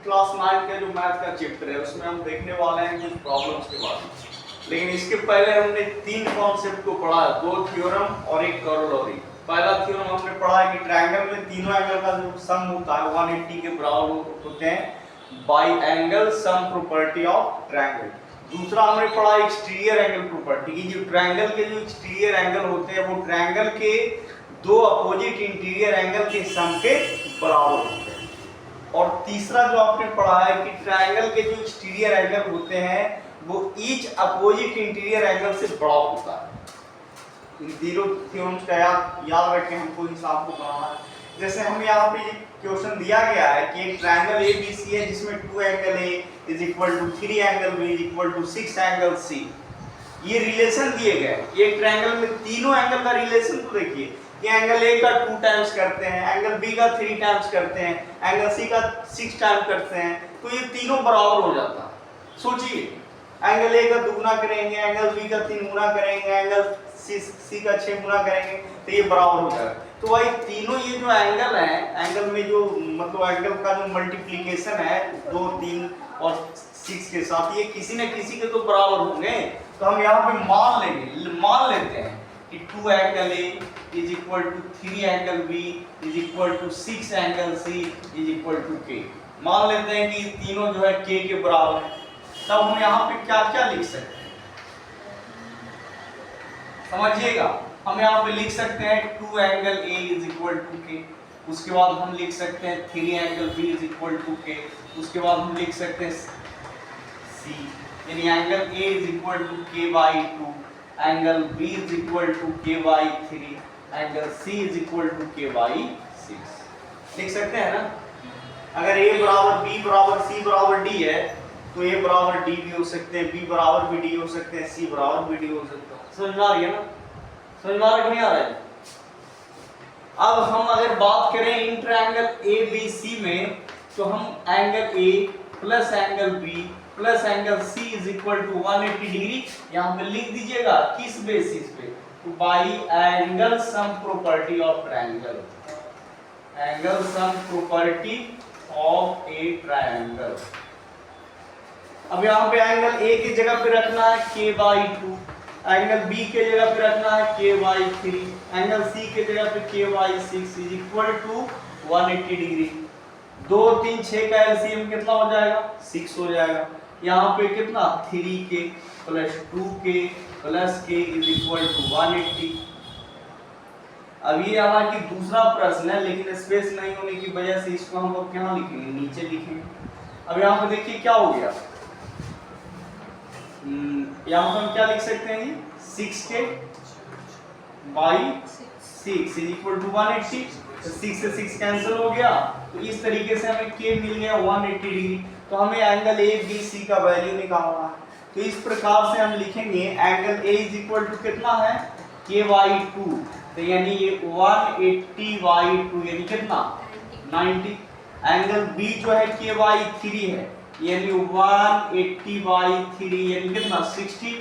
Class 9 का जो math का चैप्टर है उसमें हम देखने वाले हैं कुछ प्रॉब्लम्स के बारे में। लेकिन इसके पहले हमने 3 कॉन्सेप्ट को पढ़ा, 2 थ्योरम और एक करोलरी। पहला थ्योरम हमने पढ़ा है कि ट्रायंगल में तीनों एंगल का जो सम होता है 180 के बराबर होते हैं bye angle sum property of triangle. दूसरा हमने पढ़ा एक्सटीरियर एंगल प्रॉपर्टी की, जो ट्रायंगल के जो एक्सटीरियर एंगल होते हैं वो ट्रायंगल के दो अपोजिट इंटीरियर एंगल के सम के बराबर होते हैं। और तीसरा जो आपने पढ़ा है कि ट्रायंगल के जो एक्सटीरियर एंगल होते हैं वो ईच अपोजिट इंटीरियर एंगल से बड़ा होता है। इन तीनों थ्योरम्स का याद रखें, हमको हिसाब को बनाना है। जैसे हम यहाँ पे क्वेश्चन दिया गया है कि एक ट्रायंगल ABC है जिसमें 2 angle A is equal to 3 angle B is equal to 6 angle C। ये रिलेशन दिए गए हैं। एक ट्रायंगल में तीनों एंगल का रिलेशन तो देखिए कि एंगल A का 2 टाइम्स करते हैं, एंगल B का 3 टाइम्स करते हैं, एंगल C का 6 टाइम्स करते हैं, तो ये तीनों बराबर हो जाता है। सोचिए, एंगल A का 2 गुना करेंगे, एंगल B का 3 गुना करेंगे, एंगल C का 6 गुना करेंगे, तो ये बराबर हो जाएगा। तो भाई तीनों ये जो एंगल है, एंगल में जो मतलब एंगल का जो मल्टीप्लिकेशन है 2, 3 और 6 के साथ, ये किसी न किसी के तो बराबर होंगे। तो हम यहाँ पे मान लेते हैं कि 2 angle A is equal to 3 angle B is equal to 6 angle C is equal to K। मान लेते हैं कि तीनों जो है K के बराबर है। तब हम यहाँ पे क्या क्या लिख सकते हैं, समझिएगा। हम यहाँ पे लिख सकते हैं 2 angle A is equal to K। उसके बाद हम लिख सकते हैं 3 angle B is equal to K। उसके बाद हम लिख सकते हैं C, यानी angle A is equal to K by 2, angle B is equal to K by 3, angle C is equal to K by 6। लिख सकते हैं ना। अगर A बराबर B बराबर C बराबर D है तो A बराबर D भी हो सकते हैं, B बराबर भी D हो सकते हैं, C बराबर भी D हो सकते हैं। समझ में आ रही है ना? समझ में आ रहा है कि नहीं आ रहा है? अब हम अगर बात करें इन ट्रायंगल ABC में, तो हम angle A plus angle B plus angle C is equal to 180 degree यहाँ पे लिख दीजिएगा। किस बेसिस पे? By angle sum property of triangle, angle sum property of A triangle. अब यहाँ पे एंगल A की जगह पे रखना है K बाई 2, एंगल B के जगह पे रखना है K बाई 3, एंगल C के जगह पे K by 6 is equal to 180 degree. 2, 3, 6 का एलसीएम कितना हो जाएगा? 6 हो जाएगा। यहाँ पे कितना? 3K plus 2K plus K is equal to 180। अब ये हालांकि दूसरा प्रश्न है, लेकिन स्पेस नहीं होने की वजह से इसको हम लोग कहाँ लिखेंगे? नीचे लिखेंगे। अब यहाँ पे देखिए क्या हो गया, यहाँ पर हम क्या लिख सकते हैं? 6K by 6 is equal to 180। 6 से 6 कैंसिल हो गया, तो इस तरीके से हमें K मिल गया 180 डिग्री। तो हमें एंगल ABC का वैल्यू निकालना है। तो इस प्रकार से हम लिखेंगे angle A is equal to कितना है? K बाई 2, तो यानी ये 180 बाई 2 यानी कितना? 90। एंगल B जो है K बाई 3 है, यानी 180 बाई 3 यानी कितना? 60।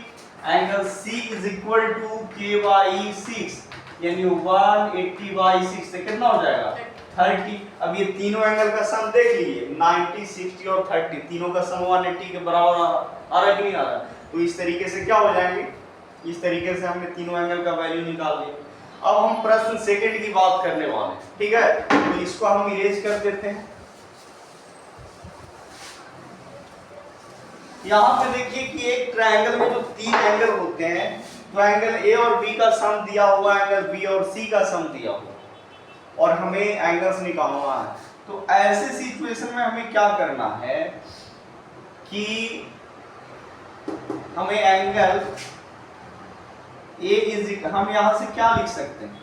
Angle C is equal to K by 6 यानी 180 बाई 6 से कितना हो जाएगा? 30। अब ये तीनों एंगल का सम देख लीजिए, 90, 60 और 30, तीनों का सम 180 के बराबर आ रहा है कि नहीं आ रहा? तो इस तरीके से क्या हो जाएंगे? इस तरीके से हमने तीनों एंगल का वैल्यू निकाल लिया। अब हम प्रश्न सेकंड की बात करने वाले हैं, ठीक है? तो इसको हम इरेज कर देते हैं। यहाँ पे देखिए कि एक ट्रायंगल में जो 3 एंगल होते हैं, तो एंगल A और B का सम दिया हुआ, एंगल B और C का सम दिया हुआ, और हमें एंगल्स निकालना है। तो ऐसे सिचुएशन में हमें क्या करना है कि हमें एंगल A इज, हम यहाँ से क्या लिख सकते हैं?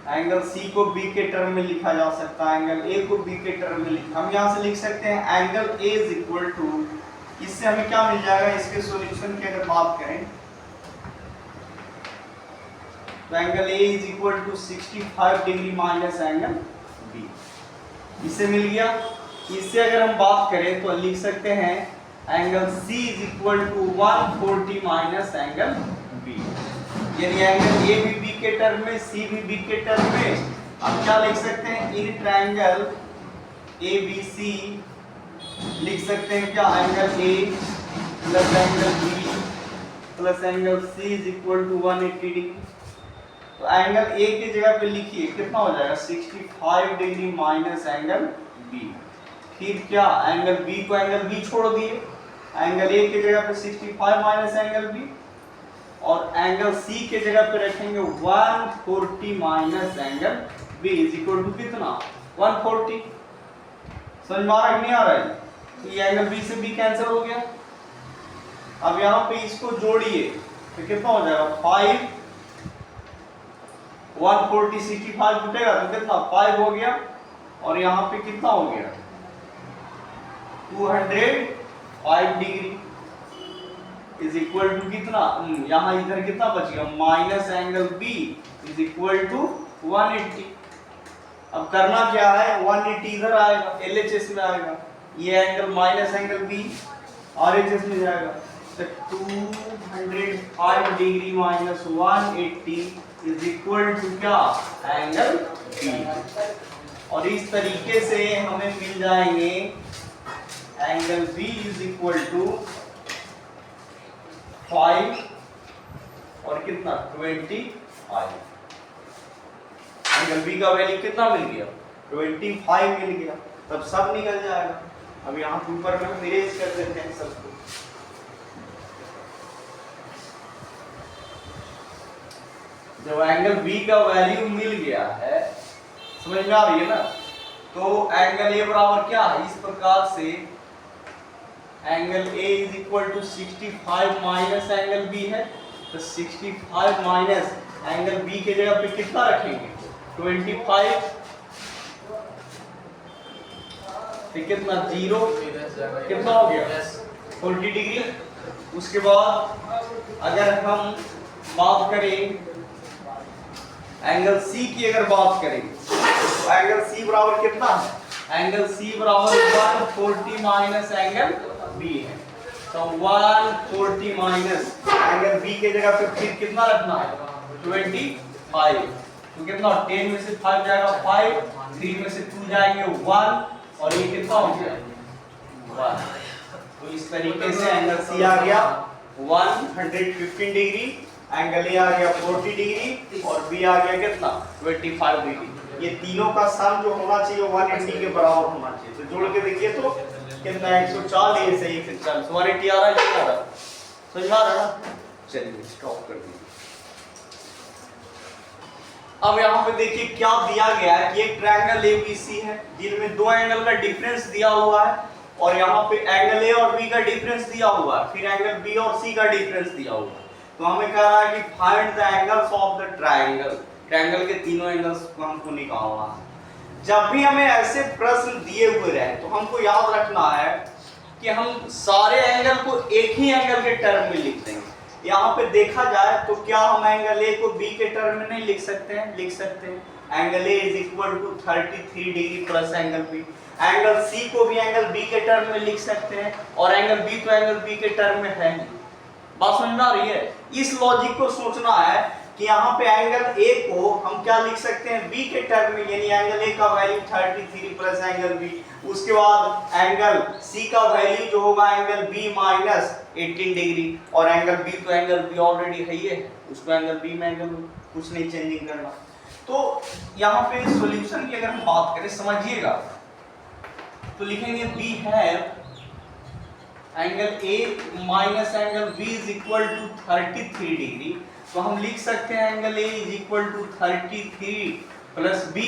एंगल C को B के टर्म में लिखा जा सकता है, एंगल A को B के टर्म में हम यहाँ से लिख सकते हैं angle A is equal to, इससे हमें क्या मिल जाएगा? इसके सॉल्यूशन की अगर बात करें तो angle A is equal to 65 degree minus angle B, इससे मिल गया। इससे अगर हम बात करें तो लिख सकते हैं angle C is equal to 140 minus angle B, यानी एंगल A भी B के टर्म में, C भी B के टर्म में। अब क्या लिख सकते हैं? इन ट्रायंगल ए बी सी लिख सकते हैं क्या, angle A plus angle B plus angle C is equal to 180 degree. तो एंगल ए की जगह पे लिखिए कितना हो जाएगा 65 डिग्री माइनस एंगल बी। फिर क्या एंगल बी को एंगल बी छोड़ दिए, एंगल ए की जगह पे 65 माइनस एंगल बी और एंगल सी के जगह पे रखेंगे 140 minus angle B is equal to कितना 140। समझ में आ रहा है कि नहीं आ रहा है? ये एंगल बी से बी कैंसिल हो गया। अब यहाँ पे इसको जोड़िए तो कितना हो जाएगा 5 140 65 जुटेगा तो कितना 5 हो गया और यहाँ पे कितना हो गया 205 डिग्री इज इक्वल टू कितना, यहाँ इधर कितना बच गया minus angle B is equal to 180। अब करना क्या है 180 इधर आएगा LHS में आएगा, ये angle minus angle B RHS में जाएगा तो 205 degree minus 180 is equal to क्या एंगल बी। और इस तरीके से हमें मिल जाएंगे angle B is equal to 5 और कितना 25। एंगल बी का वैल्यू कितना मिल गया 25 मिल गया, तब सब निकल जाएगा। अब यहाँ ऊपर में हम इरेज कर देते हैं सबको। जब एंगल बी का वैल्यू मिल गया है, समझ में आ रही है ना, तो एंगल ए बराबर क्या है, इस प्रकार से angle A is equal to 65 minus angle B है, तो 65 माइनस एंगल बी के जगह पे कितना रखेंगे 25, तो कितना 0 कितना हो गया 40 डिग्री। उसके बाद अगर हम बात करें एंगल सी की, अगर बात करें तो एंगल सी बराबर कितना है, एंगल सी बराबर 140 माइनस एंगल बी है, तो 140 माइनस एंगल बी के जगह पे फिर कितना रखना है 25, तो कितना 10 में से 5 जाएगा 5, 3 में से 2 जाएंगे 1 और ये कितना हो गया 1। तो इस तरीके से एंगल सी आ गया 115 डिग्री, एंगल ए आ गया 40 डिग्री और बी आ गया कितना 25 डिग्री। ये तीनों का सम जो होना चाहिए 180 के बराबर होना चाहिए। तो जोड़ के देखिए तो कितना 140 से 140 180 आ रहा है, क्या आ रहा है, समझ में आ रहा है? चलिए स्टॉप कर दीजिए। अब यहाँ पे देखिए क्या दिया गया है कि एक ट्रायंगल एबीसी है जिनमें दो एंगल का डिफरेंस दिया हुआ है और यहाँ पे एंगल ए और बी का डिफरेंस दिया हुआ है, फिर एंगल बी और सी का डिफरेंस दिया हुआ है। तो हमें कह रहा है कि find the angles of the triangle, triangle के तीनों एंगल्स को हमको निकालना है। जब भी हमें ऐसे प्रश्न दिए हुए रहे तो हमको याद रखना है कि हम सारे एंगल को एक ही एंगल के टर्म में लिख देंगे। यहाँ पे देखा जाए तो क्या हम एंगल ए को बी के टर्म में नहीं लिख सकते हैं, लिख सकते हैं। Angle A is equal to 33 degree plus angle B. Angle C को भी एंगल बी के टर्म में लिख सकते हैं और एंगल बी तो एंगल बी के टर्म में है नहीं। बात समझ में आ रही है? इस लॉजिक को सोचना है कि यहाँ पे एंगल ए को हम क्या लिख सकते हैं बी के टर्म में, यानी एंगल ए का वैल्यू 33 प्लस एंगल बी। उसके बाद एंगल सी का वैल्यू जो होगा एंगल बी माइनस 18 डिग्री और एंगल बी तो एंगल बी ऑलरेडी है ही है, उसको एंगल बी में एंगल कुछ नहीं चेंजिंग करना। तो यहाँ पे सॉल्यूशन की अगर हम बात करें समझिएगा तो लिखेंगे बी है angle A minus angle B is equal to 33 degree. तो हम लिख सकते हैं angle A is equal to 33 plus B.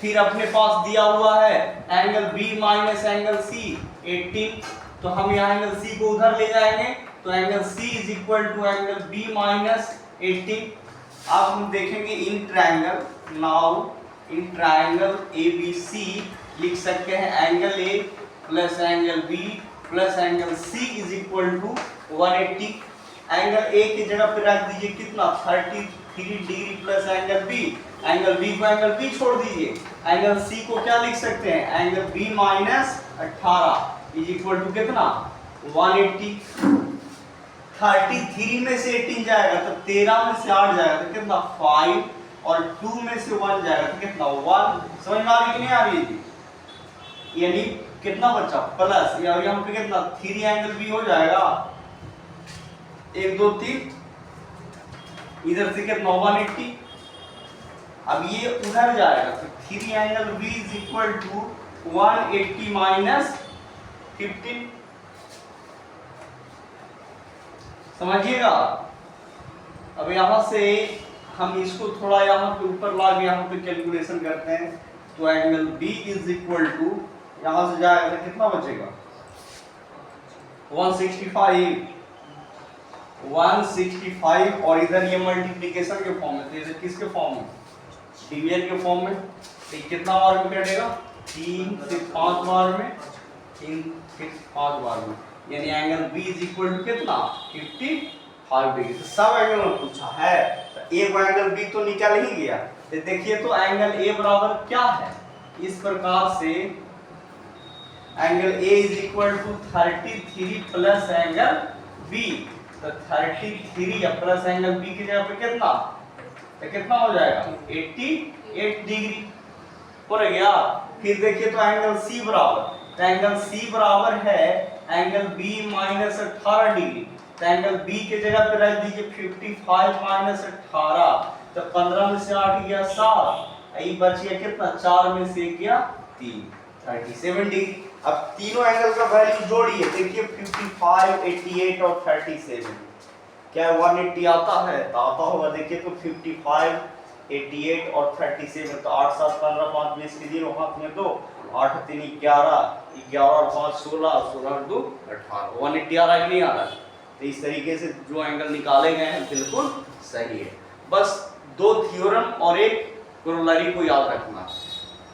फिर अपने पास दिया हुआ है angle B minus angle C 18, तो हम यहाँ एंगल सी को उधर ले जाएंगे तो angle C is equal to angle B minus 18। अब हम देखेंगे in triangle, now in triangle ABC लिख सकते हैं angle A plus angle B plus angle C is equal to 180। Angle A की जगह पे रख दीजिए कितना 33 degree plus angle B, angle B को एंगल बी छोड़ दीजिए, एंगल सी को क्या लिख सकते हैं angle B minus 18 is equal to कितना 180। 33 में से 18 जाएगा तो 13 में से 8 जाएगा तो कितना 5 और 2 में से 1 जाएगा तो कितना 1। समझ में आ रही है कि नहीं आ रही है जी? यानी कितना बचा प्लस, और यहाँ पे कितना 3 एंगल बी हो जाएगा 1 2 3, इधर से कितना 180। अब ये उधर जाएगा तो 3 angle B is equal to 180 minus 15। समझिएगा। अब यहां से हम इसको थोड़ा यहाँ पे ऊपर ला के यहाँ पे कैलकुलेशन करते हैं, तो angle B is equal to यहां से जाएगा तो कितना बचेगा 165 और इधर ये मल्टीप्लिकेशन के फॉर्म में, तो इधर किसके फॉर्म में, डिवीजन के फॉर्म में। तो कितना बार में कटेगा 3 से 5 बार में, 3 से 5 बार में, यानी angle B is equal to कितना 55 डिग्री। तो सब एंगल में पूछा है, तो एक एंगल B तो निकल ही गया। तो देखिए तो एंगल A बराबर क्या है, इस प्रकार से angle A is equal to 33 plus angle B। तो 33 प्लस एंगल B की जगह पे कितना, तो कितना हो जाएगा 88 डिग्री हो गया। फिर देखिए तो एंगल C बराबर, तो एंगल C बराबर है एंगल B माइनस 18 डिग्री। तो एंगल B के जगह पे रख दीजिए 55 माइनस 18, तो 15 में से 8 गया 7, ये बच गया कितना 4 में से गया 3, 37 डिग्री। अब तीनों एंगल का वैल्यू जोड़िए, देखिए 55, 88 और 37, क्या 180 आता है, तो आता होगा। देखिए तो 55, 88 और 37, तो 8 7 15 5 20 के 0 हाथ में 2, 8 3 11, 11 और 5 16, 16 और 2 18, 180 आ रहा है कि नहीं आ रहा है। तो इस तरीके से जो एंगल निकाले गए हैं बिल्कुल सही है। बस 2 थ्योरम और एक कोरोलरी को याद रखना।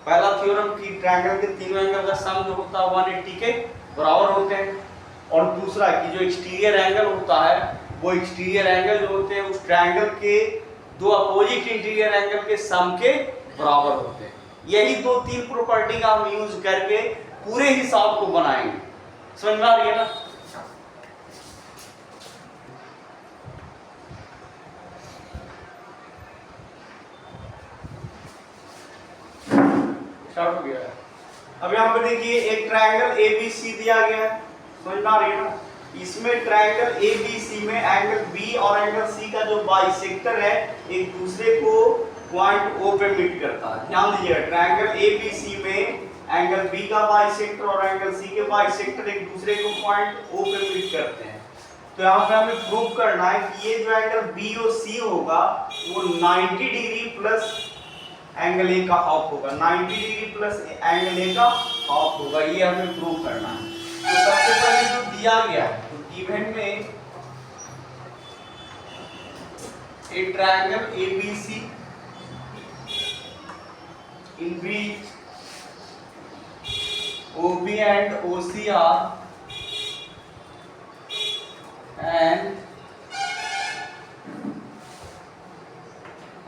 पहला थ्योरम कि ट्रायंगल के तीनों एंगल का सम जो होता है 180 के बराबर होते हैं, और दूसरा कि जो एक्सटीरियर एंगल होता है वो एक्सटीरियर एंगल जो होते हैं उस ट्रायंगल के दो अपोजिट इंटीरियर एंगल के सम के बराबर होते हैं। यही 2-3 प्रॉपर्टी का हम यूज करके पूरे हिसाब को बनाएंगे। समझ में आ रही है ना। स्टार्ट हो गया है। अब यहाँ पे देखिए एक ट्रायंगल ABC दिया गया है, समझ में आ रही है ना। इसमें ट्रायंगल ABC में एंगल B और एंगल C का जो बाइसेक्टर है एक दूसरे को पॉइंट O पे मीट करता है। ध्यान दीजिएगा, ट्रायंगल ABC में एंगल B का बाइसेक्टर और एंगल C के बाइसेक्टर एक दूसरे को पॉइंट O पे मीट करते हैं। तो यहाँ पे हमें प्रूव करना है कि ये जो एंगल BOC होगा वो 90 डिग्री प्लस एंगल A का हाफ होगा, 90 डिग्री प्लस एंगल A का हाफ होगा, ये हमें प्रूव करना है। तो सबसे पहले जो दिया गया है, तो गिवन में a triangle ABC in which OB and OC are and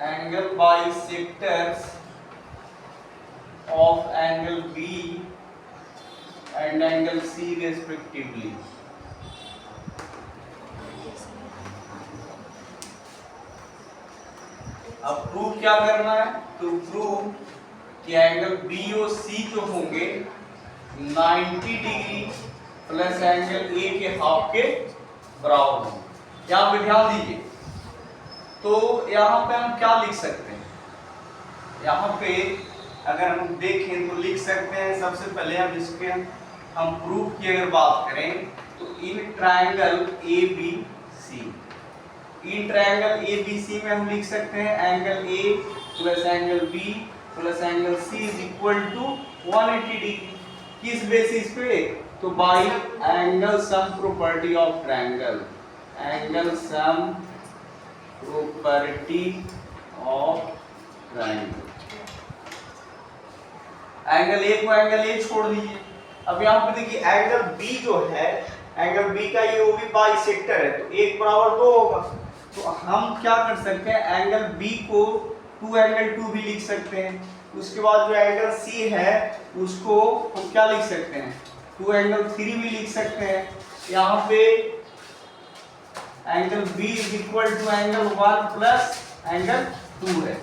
angle bisectors of angle B and angle C respectively. अब प्रूव क्या करना है, तो प्रूव कि एंगल BOC जो होंगे 90 डिग्री प्लस एंगल A के हाफ के बराबर होंगे। यहाँ पे ध्यान दीजिए, तो यहाँ पे हम क्या लिख सकते हैं, यहाँ पे अगर हम देखें तो लिख सकते हैं सबसे पहले हम इसके हम प्रूफ की अगर बात करें तो in triangle ABC, in triangle ABC में हम लिख सकते हैं angle A plus angle B plus angle C is equal to 180 degree. किस बेसिस पे, तो by angle sum property of triangle, angle sum property of triangle. Angle A को angle A छोड़ दीजिए। अब यहाँ पे देखिए एंगल B जो है, एंगल B का ये OB बाइसेक्टर है, तो 1 बराबर 2 होगा। तो हम क्या कर सकते हैं, एंगल B को 2 एंगल 2 भी लिख सकते हैं। उसके बाद जो एंगल C है उसको हम क्या लिख सकते हैं, 2 एंगल 3 भी लिख सकते हैं। यहाँ पे angle B is equal to angle 1 plus angle 2 है,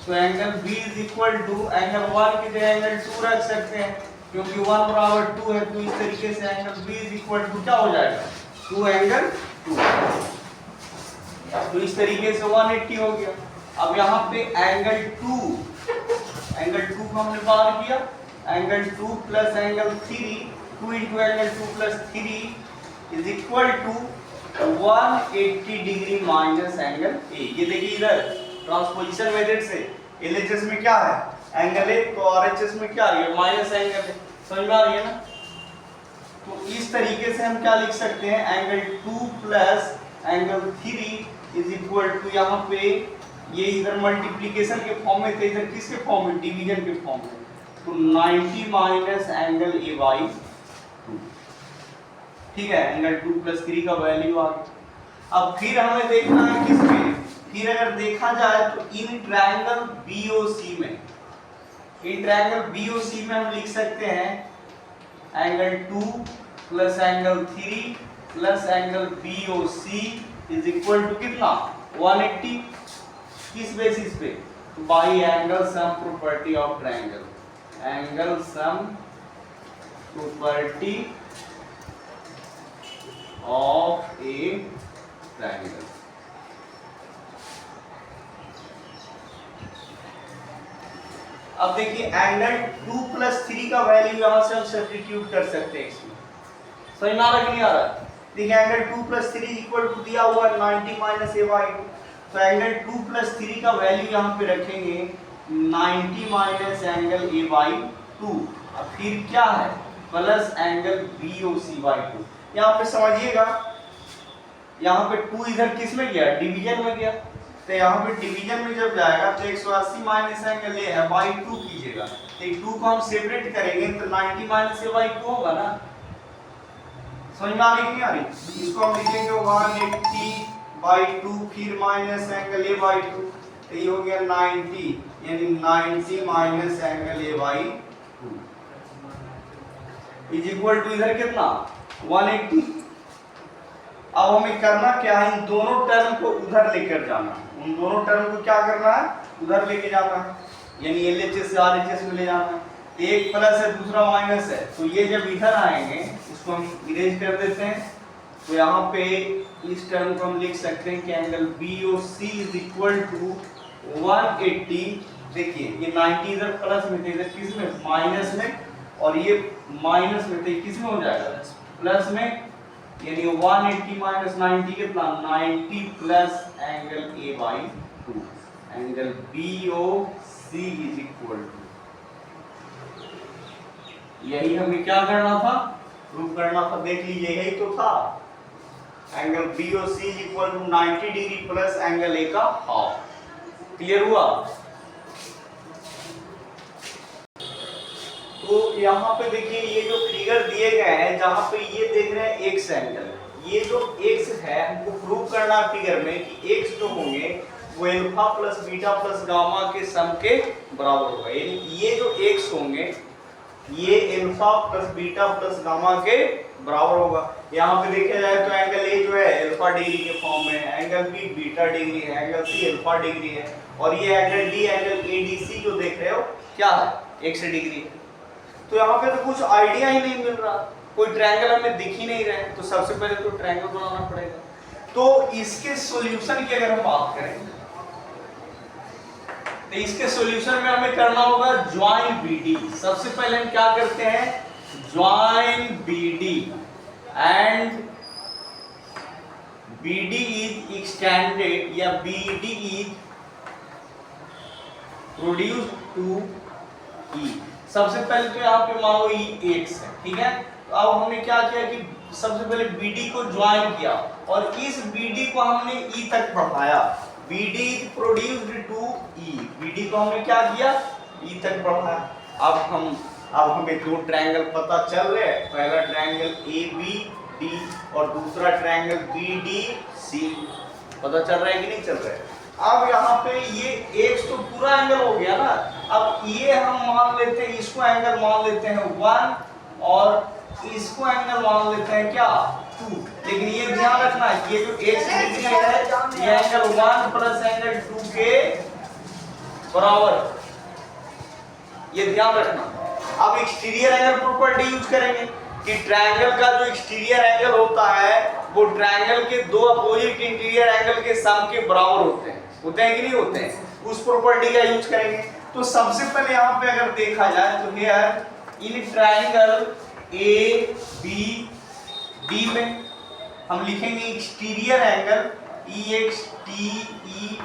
तो angle B is equal to angle 1 की जगह एंगल 2 रख सकते हैं। क्योंकि 1 बराबर 2 है, तो इस तरीके से angle B is equal to क्या हो जाएगा 2 एंगल 2। तो इस तरीके से 180 हो गया। अब यहाँ पे एंगल 2 को हमने बाहर किया, angle 2 plus angle 3, 2 into angle 2 plus 3 is equal to 180 degree minus angle A. ये देखिए इधर ट्रांसपोजिशन मेथड से एलएचएस में क्या है एंगल ए, तो आरएचएस में क्या है माइनस एंगल है। समझ में आ रही है ना? तो इस तरीके से हम क्या लिख सकते हैं angle 2 plus angle 3 is equal to, यहाँ पे ये इधर मल्टीप्लिकेशन के फॉर्म में थे, इधर किसके फॉर्म में डिवीजन के फॉर्म में, तो 90 माइनस एंगल ए बाई 2। ठीक है, एंगल 2 प्लस 3 का वैल्यू आ गया। अब फिर हमें देखना है किसमें, फिर अगर देखा जाए तो इन ट्रायंगल बीओसी में, इन ट्रायंगल बीओसी में हम लिख सकते हैं angle 2 plus angle 3 plus angle BOC is equal to कितना 180। किस बेसिस पे, by angle sum property of triangle, angle sum property of A triangle. अब देखिए एंगल 2 प्लस 3 का वैल्यू यहां से हम सब्स्टिट्यूट कर सकते हैं इसमें। समझ में आ रहा कि नहीं आ रहा? देखिए एंगल 2 प्लस 3 इक्वल टू दिया हुआ 90 माइनस ए बाई 2, तो एंगल 2 प्लस 3 का वैल्यू यहाँ पे रखेंगे 90 माइनस एंगल ए बाई 2, अब फिर क्या है प्लस एंगल बीओसी बाई 2। यहाँ पे समझिएगा, यहाँ पे 2 इधर किस में गया डिवीजन में गया, तो यहाँ पे डिवीजन में जब जाएगा तो 180 माइनस एंगल ए है बाई 2 कीजिएगा, तो 2 को हम सेपरेट करेंगे तो 90 माइनस ए बाई 2 होगा ना। समझ में आ रही कि नहीं आ रही? इसको हम लिखेंगे 180 बाई 2 फिर माइनस एंगल ए बाई 2, तो ये हो गया 90, यानी 90 minus angle A by 2 is equal to इधर कितना 180। अब हमें करना क्या है, इन दोनों टर्म को उधर लेकर जाना, उन दोनों टर्म को क्या करना है उधर लेके जाना है, यानी एलएचएस से आरएचएस में ले जाना है। एक प्लस है दूसरा माइनस है, तो ये जब इधर आएंगे इसको हम इरेज कर देते हैं, तो यहाँ पे इस टर्म को हम लिख सकते हैं कि angle BOC is equal to 180। देखिए ये 90 इधर प्लस में थे, इधर किस में माइनस में, और ये माइनस में थे, किस में हो जाएगा प्लस में, यानी 180 माइनस 90 कितना 90 plus angle A by 2, angle BOC is equal to, यही हमें क्या करना था प्रूव करना था। देख लीजिए यही तो था, angle BOC is equal to 90 degree plus angle A का हाफ। क्लियर हुआ? तो यहाँ पे देखिए ये जो फिगर दिए गए हैं, जहाँ पे ये देख रहे हैं एक्स एंगल, ये जो एक्स है हमको प्रूव करना फिगर में कि एक्स जो होंगे वो alpha plus beta plus gamma के सम के बराबर होगा, यानी ये जो एक्स होंगे ये alpha plus beta plus gamma के बराबर होगा। यहाँ पे देखा जाए तो एंगल ए जो है अल्फा डिग्री के फॉर्म में है, एंगल बी बीटा डिग्री है, एंगल सी अल्फा डिग्री है, और ये एंगल डी एंगल एडीसी जो देख रहे हो क्या है 100 डिग्री है। तो यहाँ पे तो कुछ आइडिया ही नहीं मिल रहा, कोई ट्रायंगल हमें दिख ही नहीं रहे, तो सबसे पहले तो ट्रायंगल बनाना पड़ेगा। तो इसके सॉल्यूशन की अगर हम बात करें तो इसके सॉल्यूशन में हमें करना होगा ज्वाइन बीडी। सबसे पहले हम क्या करते हैं join BD, and BD is extended या BD is produced to E. सबसे पहले तो यहाँ पे मान लो ई एक्स है, ठीक है। तो अब हमने क्या किया कि सबसे पहले बीडी को ज्वाइन किया और इस बीडी को हमने ई तक बढ़ाया, BD is produced to E, BD को हमने क्या किया E तक बढ़ाया। अब हमें दो ट्रायंगल पता चल रहे हैं, पहला ट्रायंगल ABD और दूसरा ट्रायंगल BDC पता चल रहा है कि नहीं चल रहा है। अब यहाँ पे ये एक तो पूरा एंगल हो गया ना, अब ये हम मान लेते हैं, इसको एंगल मान लेते हैं 1 और इसको एंगल मान लेते हैं क्या 2। लेकिन ये ध्यान रखना ये जो x डिग्री है ये एंगल 1 प्लस एंगल 2 के बराबर, ये ध्यान रखना। अब एक्सटीरियर एंगल प्रॉपर्टी यूज करेंगे कि ट्रायंगल का जो एक्सटीरियर एंगल होता है वो ट्रायंगल के दो अपोजिट इंटीरियर एंगल के सम के बराबर होते हैं कि नहीं होते हैं, उस प्रॉपर्टी का यूज करेंगे। तो सबसे पहले यहाँ पे अगर देखा जाए तो here in triangle A B D में हम लिखेंगे exterior angle E X T E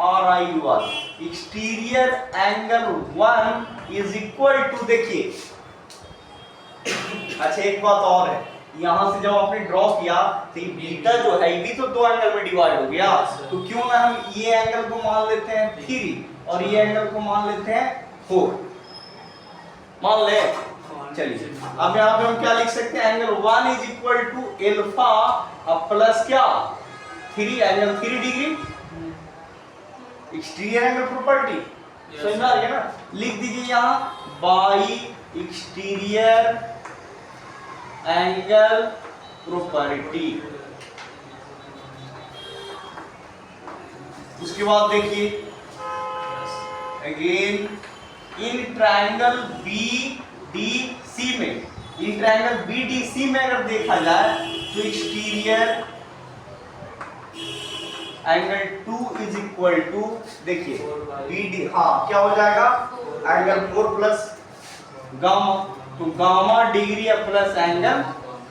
R I U R, exterior angle 1 is equal to, देखिए अच्छा एक बात और है, यहां से जब आपने ड्रॉ किया तो ये बीटा जो है ये भी तो दो एंगल में डिवाइड हो गया, तो क्यों ना हम ये एंगल को मान लेते हैं 3 और ये एंगल को मान लेते हैं 4, मान ले। चलिए अब यहाँ पे हम क्या लिख सकते हैं, angle 1 is equal to alpha plus क्या 3 angle 3 degree, exterior angle property समझ में आ गया ना। लिख दीजिए यहाँ बाई एक्सटीरियर एंगल प्रॉपर्टी। उसके बाद देखिए again in triangle B D C में, in triangle B D C में अगर देखा जाए तो exterior angle 2 is equal to, देखिए बी डी, हाँ क्या हो जाएगा एंगल 4 प्लस गामा, तो गामा डिग्री प्लस एंगल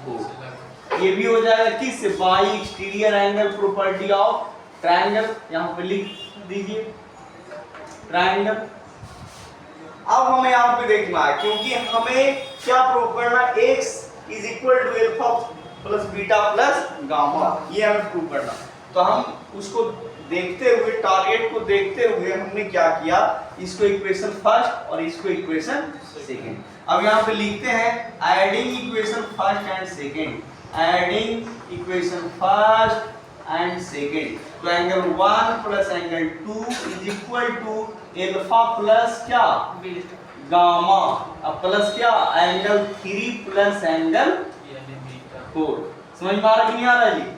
4, ये भी हो जाएगा किससे, by exterior angle property of triangle, यहाँ पे लिख दीजिए ट्रायंगल। अब हमें यहाँ पे देखना है क्योंकि हमें क्या प्रूव करना है, x is equal to alpha plus beta plus gamma, ये हमें प्रूव करना। तो हम उसको देखते हुए, टारगेट को देखते हुए हमने क्या किया, इसको इक्वेशन फर्स्ट और इसको इक्वेशन सेकंड। अब यहाँ पे लिखते हैं adding equation first and second, adding equation first and second, तो angle 1 plus angle 2 is equal to alpha plus क्या गामा प्लस क्या एंगल 3 प्लस एंगल 4। समझ में आ रहा कि नहीं आ रहा जी?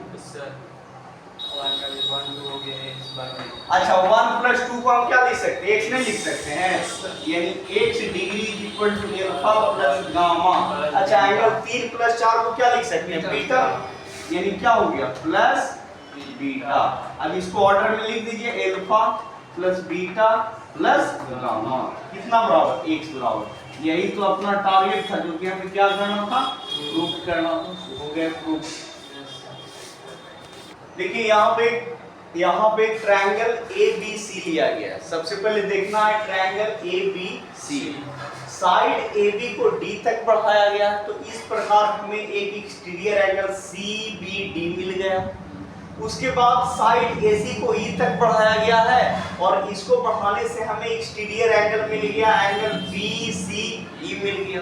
अच्छा 1 प्लस 2 को हम क्या लिख सकते हैं, x नहीं लिख सकते हैं, यानी x degree is equal to alpha plus gamma. अच्छा एंगल 3 प्लस 4 को क्या लिख सकते हैं, बीटा, यानी क्या हो गया प्लस बीटा। अब इसको ऑर्डर में लिख दीजिए alpha plus beta plus gamma, कितना बराबर, x बराबर। यही तो अपना टारगेट था, जो कि हमें क्या करना था, प्रूफ करना था, हो गया प्रूफ। देखिए यहाँ पे ट्रायंगल ABC लिया गया है। सबसे पहले देखना है ट्रायंगल ABC, साइड AB को D तक बढ़ाया गया, तो इस प्रकार हमें एक एक्सटीरियर एंगल CBD मिल गया। उसके बाद साइड AC को E तक बढ़ाया गया है और इसको बढ़ाने से हमें एक्सटीरियर एंगल मिल गया, एंगल BCE मिल गया।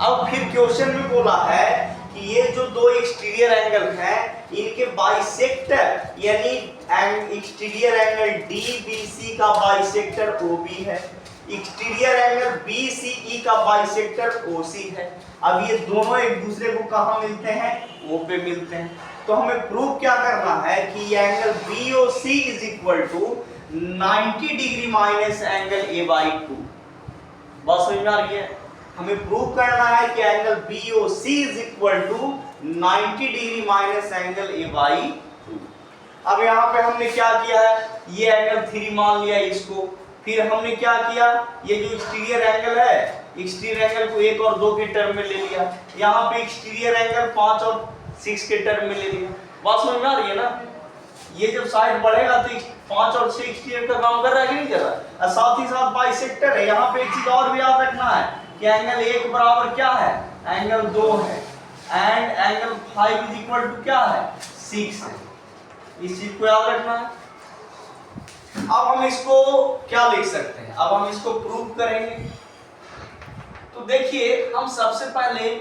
अब फिर क्वेश्चन में बोला है कि ये जो दो एक्सटीरियर एंगल हैं इनके बाइसेक्टर, यानी एक्सटीरियर एंगल DBC का बाइसेक्टर OB है, एक्सटीरियर एंगल BCE का बाइसेक्टर OC है। अब ये दोनों एक दूसरे को कहाँ मिलते हैं, O पे मिलते हैं। तो हमें प्रूव क्या करना है कि ये angle BOC is equal to 90 degree minus angle A/2। बात समझ में आ रही है? हमें प्रूव करना है कि angle BOC is equal to 90 degree minus angle A/2। अब यहाँ पे हमने क्या किया है, ये एंगल 3 मान लिया इसको, फिर हमने क्या किया, ये जो एक्सटीरियर एंगल है, एक्सटीरियर एंगल को 1 और 2 के टर्म में ले लिया, यहाँ पे एक्सटीरियर एंगल 5 और 6 के टर्म में ले लिया। बात समझ में आ रही है ना? ये जब साइड बढ़ेगा तो 5 और 6 एक्सटीरियर का काम कर रहा है कि नहीं कर रहा है? साथ ही साथ बाइसेक्टर है। यहाँ पे एक चीज और भी याद रखना है कि एंगल 1 बराबर क्या है, एंगल 2 है, and angle 5 is equal to क्या है, 6 है। इस चीज को याद रखना है। अब हम इसको क्या लिख सकते हैं, अब हम इसको प्रूव करेंगे। तो देखिए हम सबसे पहले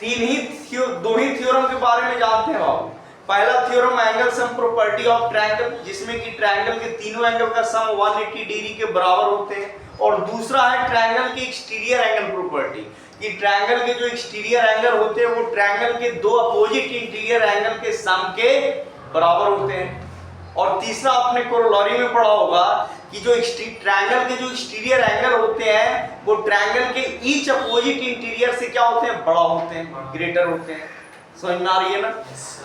दो ही थ्योरम के बारे में जानते हैं बाबू। पहला theorem angle sum property of triangle, जिसमें कि ट्रायंगल के तीनों एंगल का सम 180 डिग्री के बराबर होते हैं, और दूसरा है ट्रायंगल की एक्सटीरियर एंगल प्रॉपर्टी, कि ट्रायंगल के जो एक्सटीरियर एंगल होते हैं वो ट्रायंगल के दो अपोजिट इंटीरियर एंगल के सम के बराबर होते हैं। और तीसरा आपने कोरोलरी में पढ़ा होगा कि जो ट्रायंगल के जो एक्सटीरियर एंगल होते हैं वो ट्रायंगल के ईच अपोजिट इंटीरियर से क्या होते हैं, बड़ा होते हैं, ग्रेटर होते हैं। समझ में आ रही है ना?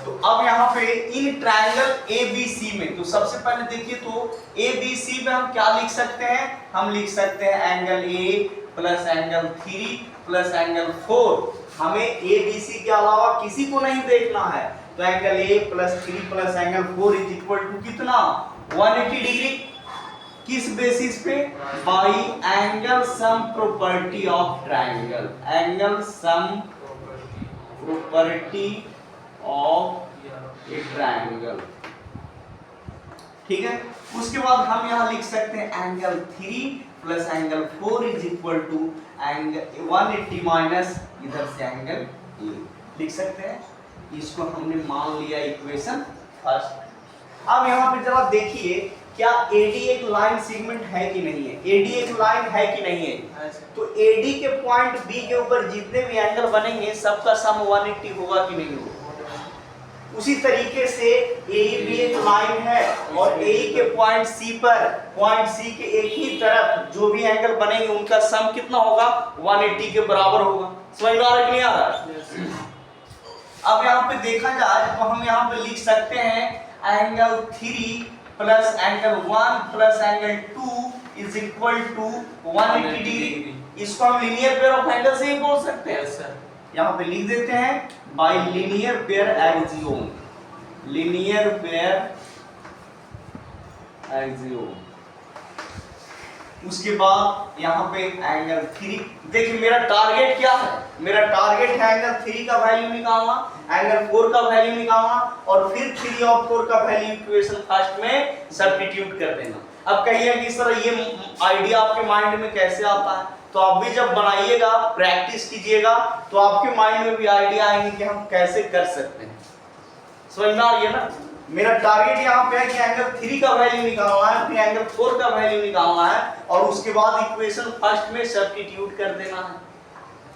तो अब यहाँ पे इन ट्रायंगल ABC में, तो सबसे पहले देखिए तो ABC में हम क्या लिख सकते हैं, हम लिख सकते हैं angle A plus angle 3 plus angle 4। हमें ABC के अलावा किसी को नहीं देखना है, तो angle A plus 3 plus angle 4 is equal to कितना, 180 डिग्री। किस बेसिस पे, by angle sum property of triangle, angle sum property of A triangle. ठीक है, उसके बाद हम यहां लिख सकते हैं angle 3 plus angle 4 is equal to angle 180 minus इधर से एंगल A लिख सकते हैं। इसको हमने मान लिया इक्वेशन फर्स्ट। अब यहाँ पे जरा देखिए क्या AD एक लाइन सेगमेंट है कि नहीं है, AD एक लाइन है कि नहीं है। तो AD के पॉइंट B के ऊपर जितने भी एंगल बनेंगे सबका सम 180 होगा कि नहीं होगा। उसी तरीके से AE भी एक लाइन है और AE के पॉइंट C पर, पॉइंट C के एक ही तरफ जो भी एंगल बनेंगे उनका सम कितना होगा, 180 के बराबर होगा। समझ में आ रहा है कि नहीं आ रहा? अब यहाँ पे देखा जाए तो हम यहाँ पे लिख सकते हैं angle 3 plus angle 1 plus angle 2 is equal to 180 degree. इसको हम लीनियर पेयर ऑफ एंगल से ही बोल सकते हैं। यहाँ पे लिख देते हैं bye linear pair axiom, linear pair axiom. उसके बाद यहाँ पे एंगल 3, देखिए मेरा टारगेट क्या है, मेरा टारगेट है एंगल 3 का वैल्यू निकालना, एंगल 4 का वैल्यू निकालना और फिर 3 और 4 का वैल्यू इक्वेशन फर्स्ट में सब्स्टिट्यूट कर देना। अब कहिए कि सर ये आइडिया आपके माइंड में कैसे आता है, तो आप भी जब बनाइएगा प्रैक्टिस कीजिएगा तो आपके माइंड में भी आइडिया आएंगे कि हम कैसे कर सकते हैं। समझ में आ रही है ना? मेरा टारगेट यहाँ पे है कि एंगल 3 का वैल्यू निकालना है, फिर एंगल 4 का वैल्यू निकालना है और उसके बाद इक्वेशन फर्स्ट में सब्स्टिट्यूट कर देना है।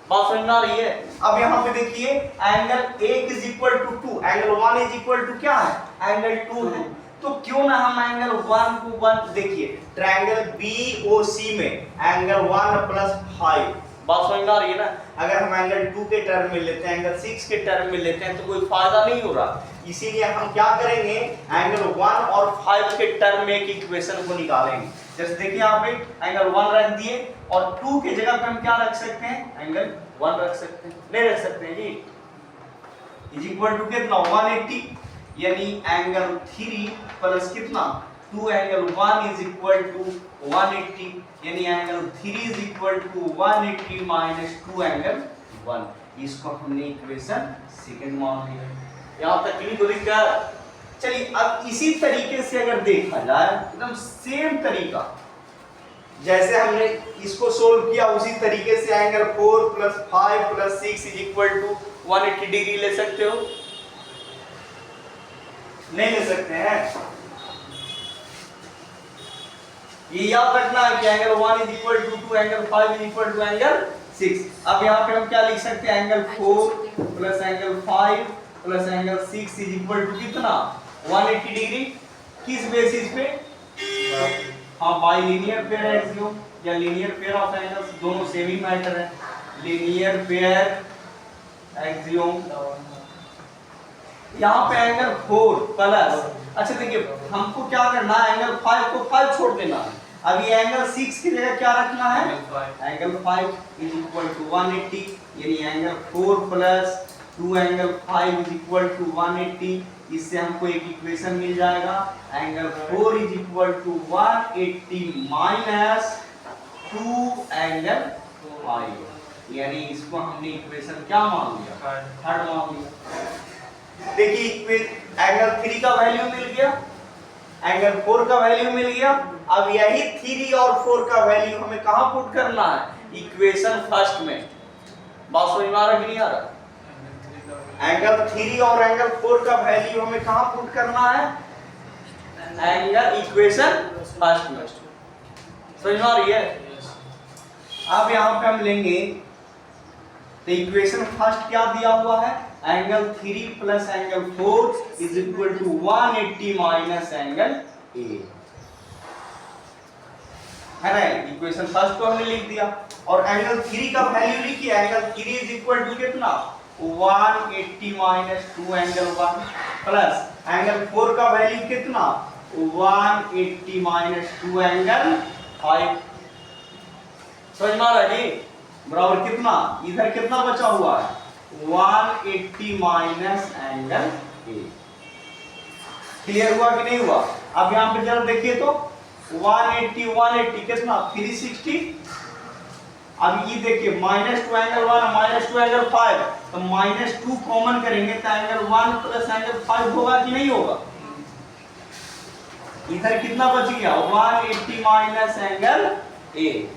बात समझ में आ रही है? अब यहाँ पे देखिए angle 1 is equal to 2, angle 1 is equal to क्या है, एंगल 2 है। तो क्यों ना हम एंगल 1 को 1, देखिए ट्रायंगल BOC में एंगल 1 प्लस 5, बात समझ में आ रही है ना? अगर हम एंगल 2 के टर्म में लेते हैं, एंगल 6 के टर्म में लेते हैं तो कोई फायदा नहीं हो रहा। इसीलिए हम क्या करेंगे, एंगल 1 और 5 के टर्म में एक इक्वेशन को निकालेंगे। जैसे देखिए यहाँ पे एंगल 1 रख दिए और 2 की जगह पे हम क्या रख सकते हैं, एंगल 1 रख सकते हैं, नहीं रख सकते हैं जी। इज इक्वल टू कितना, 180, यानी एंगल 3 प्लस कितना 2 एंगल 1 इज इक्वल टू 180, यानी angle 3 is equal to 180 minus 2 angle 1। इसको हमने इक्वेशन सेकंड मान लिया। यहाँ तक क्लियर हो गया? चलिए अब इसी तरीके से अगर देखा जाए एकदम सेम तरीका जैसे हमने इसको सोल्व किया उसी तरीके से angle 4 plus 5 plus 6 is equal to 180 degree ले सकते हो, नहीं ले सकते हैं? ये याद रखना है कि angle 1 is equal to 2, angle 5 is equal to angle 6। अब यहाँ पे हम क्या लिख सकते हैं, angle 4 plus angle 5 plus angle 6 is equal to कितना, 180 डिग्री। किस बेसिस पे, हाँ बाई लीनियर पेयर एक्सियोम या लीनियर पेयर ऑफ एंगल्स, दोनों सेम ही मैटर है। लीनियर पेयर एक्सियोम, यहाँ पे एंगल 4 प्लस, अच्छा देखिए हमको क्या करना है, एंगल 5 को 5 छोड़ देना है। अब ये एंगल 6 की जगह क्या रखना है, एंगल 5 इज इक्वल टू 180, यानी angle 4 plus 2 angle 5 is equal to 180। इससे हमको एक इक्वेशन मिल जाएगा, angle 4 is equal to 180 minus 2 angle 5, यानी इसको हमने इक्वेशन क्या मान लिया, थर्ड मान लिया। देखिए एंगल 3 का वैल्यू मिल गया, एंगल 4 का वैल्यू मिल गया। अब यही 3 और 4 का वैल्यू हमें कहां पुट करना है, इक्वेशन फर्स्ट में। बात समझ में आ रहा है कि नहीं आ रहा? एंगल 3 और एंगल 4 का वैल्यू हमें कहां पुट करना है, एंगल इक्वेशन फर्स्ट में। समझ में आ रही है? अब यहां पे हम लेंगे तो इक्वेशन फर्स्ट क्या दिया हुआ है, angle 3 plus angle 4 is equal to 180 minus angle A। है ना। इक्वेशन फर्स्ट को हमने लिख दिया और एंगल 3 का वैल्यू लिखिए, एंगल 3 इज इक्वल टू कितना 180 माइनस 2 एंगल 1 प्लस एंगल 4 का वैल्यू कितना 180 माइनस 2 एंगल 5। समझ में आ रहा है जी, बराबर कितना इधर कितना बचा हुआ है 180 माइनस एंगल ए। क्लियर हुआ कि नहीं हुआ। अब यहां पे जरा देखिए तो 180 कितना 360। अब ये देखिए -2 एंगल 1 -2 एंगल 5, तो -2 कॉमन करेंगे तो एंगल 1 प्लस एंगल 5 होगा कि नहीं होगा। इधर कितना बच गया 180 माइनस एंगल ए।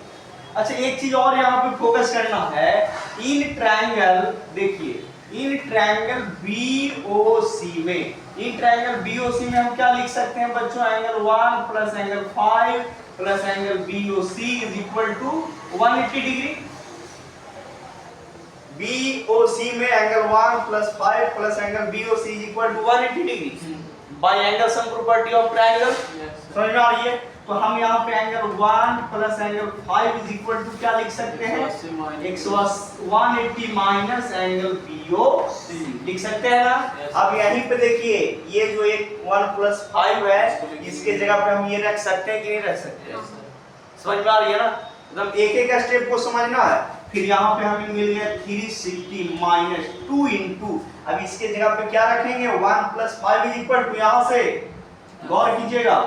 अच्छा एक चीज और यहाँ पे फोकस करना है, इन ट्रायंगल देखिए इन ट्रायंगल बीओसी में, इन ट्रायंगल बीओसी में हम क्या लिख सकते हैं बच्चों, angle 1 plus angle 5 plus angle BOC is equal to 180 degree. BOC में angle 1 plus 5 plus angle BOC is equal to 180 degree by angle sum property of triangle. समझ में आ रही है। तो हम यहाँ पे angle 1 plus angle 5 is equal to क्या लिख सकते हैं 180 माइनस एंगल बीओसी लिख सकते हैं ना। अब यहीं पे देखिए ये जो एक 1 प्लस 5 है इसके जगह पे हम ये रख सकते हैं कि नहीं रख सकते। समझ में आ रही है ना, मतलब एक एक स्टेप को समझना है। फिर यहाँ पे हमें मिल गया 360 माइनस 2 इंटू, अब इसके जगह पे क्या रखेंगे 1 प्लस 5 इज इक्वल टू, यहाँ से गौर कीजिएगा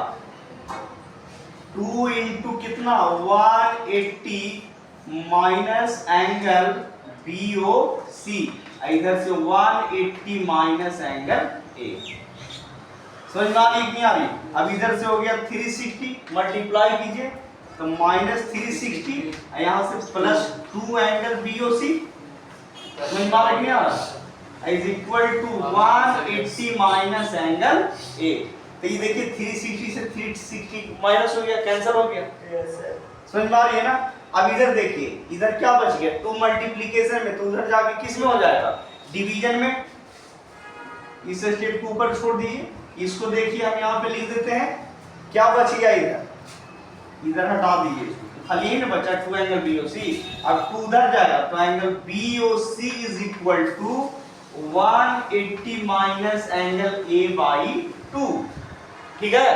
2 इंटू कितना 180 माइनस एंगल बीओसी, इधर से 180 माइनस एंगल ए। समझ में आ रही नहीं आ रही। अब इधर से हो गया 360 मल्टीप्लाई कीजिए तो माइनस 360 यहाँ से प्लस 2 एंगल बीओसी। समझ में आ रही नहीं आ रहा is equal to 180 minus angle A. तो ये देखिए 360 से 360 माइनस हो गया, कैंसिल हो गया। समझ में आ रही है ना। अब इधर देखिए इधर क्या बच गया 2 मल्टीप्लिकेशन में, तो उधर जाके किस में हो जाएगा डिवीजन में। इस स्टेप को ऊपर छोड़ दीजिए, इसको देखिए हम यहाँ पे लिख देते हैं क्या बच गया इधर हटा दीजिए इसको, खाली ही ना बचा 2 एंगल बीओसी। अब 2 उधर जाएगा तो angle BOC is equal to 180 minus angle A by 2। ठीक है।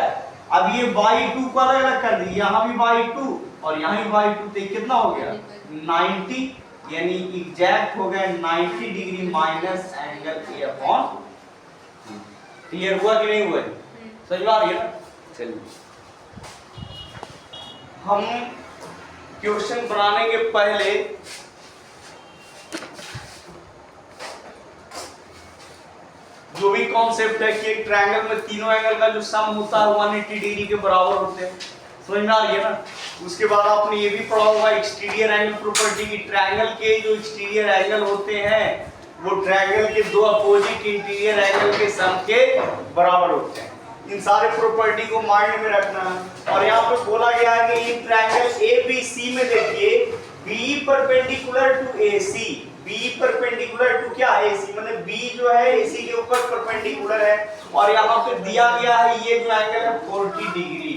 अब ये y2 को अलग अलग कर दीजिए, यहाँ भी y2 और यहाँ भी y2, तो कितना हो गया 90, यानी एग्जैक्ट हो गया 90 डिग्री माइनस एंगल ए अपॉन। क्लियर हुआ कि नहीं हुआ, समझ में आ रही है ना। चलिए हम क्वेश्चन बनाने के पहले जो भी कॉन्सेप्ट है कि एक ट्रायंगल में तीनों एंगल का जो सम होता है 180 डिग्री के बराबर होते हैं, समझ में आ रही है ना। उसके बाद आपने ये भी पढ़ा होगा एक्सटीरियर एंगल प्रॉपर्टी की, ट्रायंगल के जो एक्सटीरियर एंगल होते हैं वो ट्रायंगल के दो अपोजिट इंटीरियर एंगल के सम के बराबर होते हैं। इन सारे प्रॉपर्टी को माइंड में रखना है। और यहाँ पे बोला गया है कि इन ट्रायंगल एबीसी में देखिए B perpendicular to AC, B perpendicular to क्या एसी, मतलब बी जो है एसी के ऊपर परपेंडिकुलर है। और यहाँ पे दिया गया है ये जो एंगल है 40 डिग्री,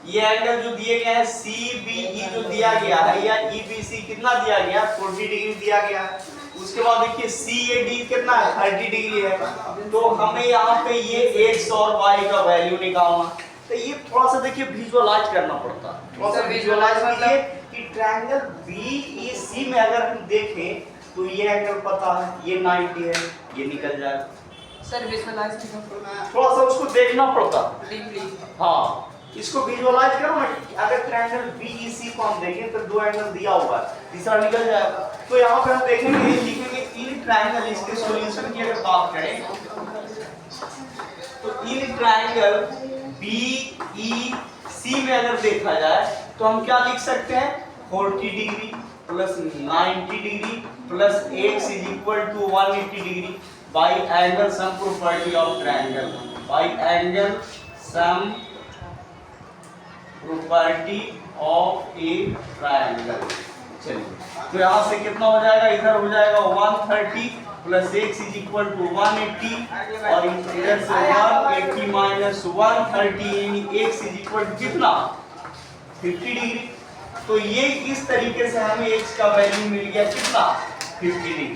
ये एंगल जो दिए गए हैं CBE जो दिया गया है या EBC कितना दिया गया 40 डिग्री दिया गया है। उसके बाद देखिए CAD कितना है 30 डिग्री है। तो हमें यहाँ पे ये x और y का वैल्यू निकालना, तो ये थोड़ा सा देखिए विजुअलाइज करना पड़ता है। थोड़ा सा विजुअलाइज कीजिए कि ट्रायंगल BEC में अगर हम देखें तो ये एंगल पता है ये 90 है, ये निकल जाएगा। सर विजुअलाइज करना थोड़ा सा उसको देखना पड़ता डीपली। हाँ इसको विजुअलाइज करो ना। अगर ट्रायंगल BEC को हम देखें तो दो एंगल दिया हुआ है, तीसरा निकल जाएगा। तो यहाँ पे हम देखेंगे लिखेंगे इन ट्रायंगल, इसके सॉल्यूशन की अगर बात करें तो इन ट्रायंगल BEC में अगर देखा जाए तो हम क्या लिख सकते हैं 40 degree plus 90 degree plus x is equal to 180 degree by angle sum property of triangle, by angle sum property of A triangle. चलिए तो यहाँ से कितना हो जाएगा, इधर हो जाएगा 130 plus x is equal to 180 और इधर से 180 माइनस 130 यानी x इज इक्वल टू कितना 50 डिग्री। तो ये इस तरीके से हमें x का वैल्यू मिल गया कितना 50 डिग्री।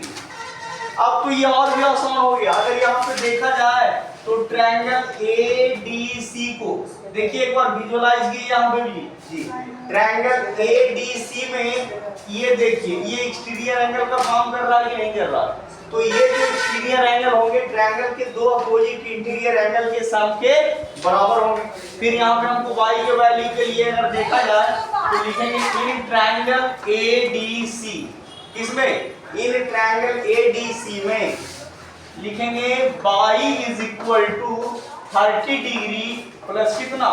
अब तो ये और भी आसान हो गया। अगर यहाँ पे देखा जाए तो ट्रायंगल ADC को देखिए एक बार विजुअलाइज कीजिए यहाँ पे भी जी। ट्रायंगल ADC में ये देखिए ये एक्सटीरियर एंगल का काम कर रहा है कि नहीं कर रहा। तो ये जो एक्सटीरियर एंगल होंगे ट्रायंगल के दो अपोजिट इंटीरियर एंगल के सम के बराबर होंगे। फिर यहाँ पे हमको y के वैल्यू के लिए अगर देखा जाए तो लिखेंगे इन ट्रायंगल ADC, किसमें इन ट्रायंगल ADC में लिखेंगे y is equal to 30 degree plus कितना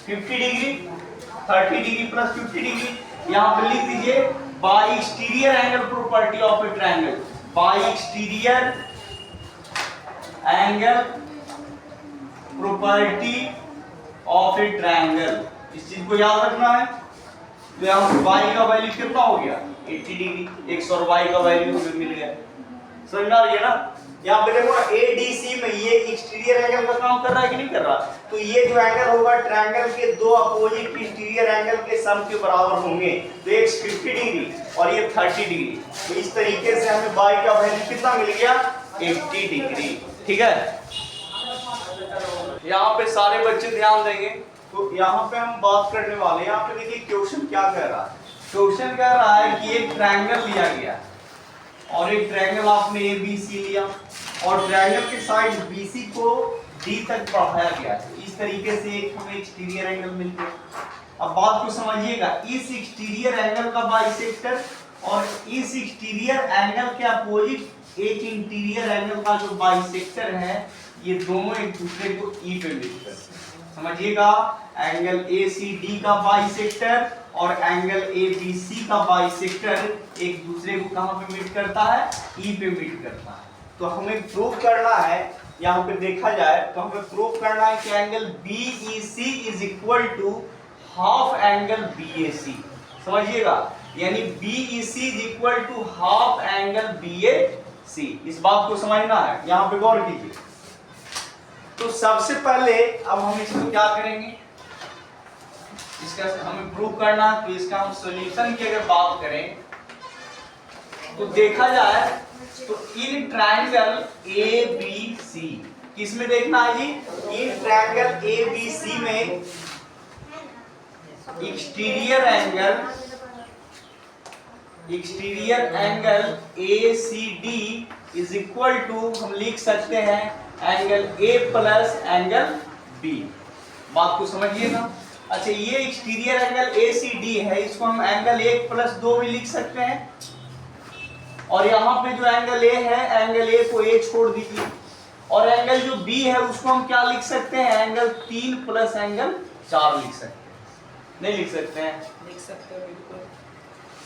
50 डिग्री, 30 डिग्री प्लस 50 डिग्री। यहाँ पे लिख दीजिए by exterior angle property of A triangle, by exterior angle property of A triangle. इस चीज को याद रखना है। तो यहाँ y का वैल्यू कितना हो गया 80 डिग्री, x और y का वैल्यू हमें मिल गया। समझ आ रही है ना। यहाँ पे देखो ADC में ये एक्सटीरियर एंगल का काम कर रहा है कि नहीं कर रहा। तो ये जो एंगल होगा ट्रायंगल के दो अपोजिट इंटीरियर एंगल के सम के बराबर होंगे। तो x 50 डिग्री और ये 30 डिग्री। तो इस तरीके से हमें y का वैल्यू कितना मिल गया 80 डिग्री। ठीक है, यहाँ पे सारे बच्चे ध्यान देंगे। तो यहाँ पे हम बात करने वाले हैं, यहाँ पे देखिए क्वेश्चन क्या कह रहा है। क्वेश्चन कह रहा है कि एक ट्रायंगल लिया गया और एक ट्रायंगल आपने ABC लिया और ट्रायंगल के साइड BC को D तक बढ़ाया गया। इस तरीके से एक हमें एक्सटीरियर एंगल मिल गया। अब बात को समझिएगा, इस एक्सटीरियर एंगल का बाइसेक्टर और इस एक्सटीरियर एंगल के अपोजिट एक इंटीरियर एंगल का जो बाइसेक्टर है, ये दोनों एक दूसरे को E पे मिलते हैं। समझिएगा, एंगल ACD का बाइसेक्टर और एंगल ABC का बाइसेक्टर एक दूसरे को कहां पे मीट करता है E पे मीट करता है। तो हमें प्रूव करना है, यहाँ पे देखा जाए तो हमें प्रूव करना है कि angle BEC is equal to half angle BAC। समझिएगा, यानी BEC is equal to half angle BAC। इस बात को समझना है, यहाँ पे गौर कीजिए। तो सबसे पहले अब हम इसको क्या करेंगे, इसका हमें प्रूव करना। तो इसका हम सॉल्यूशन की अगर बात करें तो देखा जाए तो इन ट्रायंगल ABC, किसमें देखना है जी, इन ट्रायंगल ABC में exterior angle ACD is equal to हम लिख सकते हैं angle A plus angle B। बात को समझिएगा। अच्छा, ये एक्सटीरियर एंगल ACD है, इसको हम एंगल 1 प्लस 2 भी लिख सकते हैं। और यहाँ पे जो एंगल A है, एंगल A को A छोड़ दीजिए। और एंगल जो B है उसको हम क्या लिख सकते हैं, एंगल 3 प्लस एंगल 4 लिख सकते हैं। नहीं लिख सकते हैं? लिख सकते हैं बिल्कुल।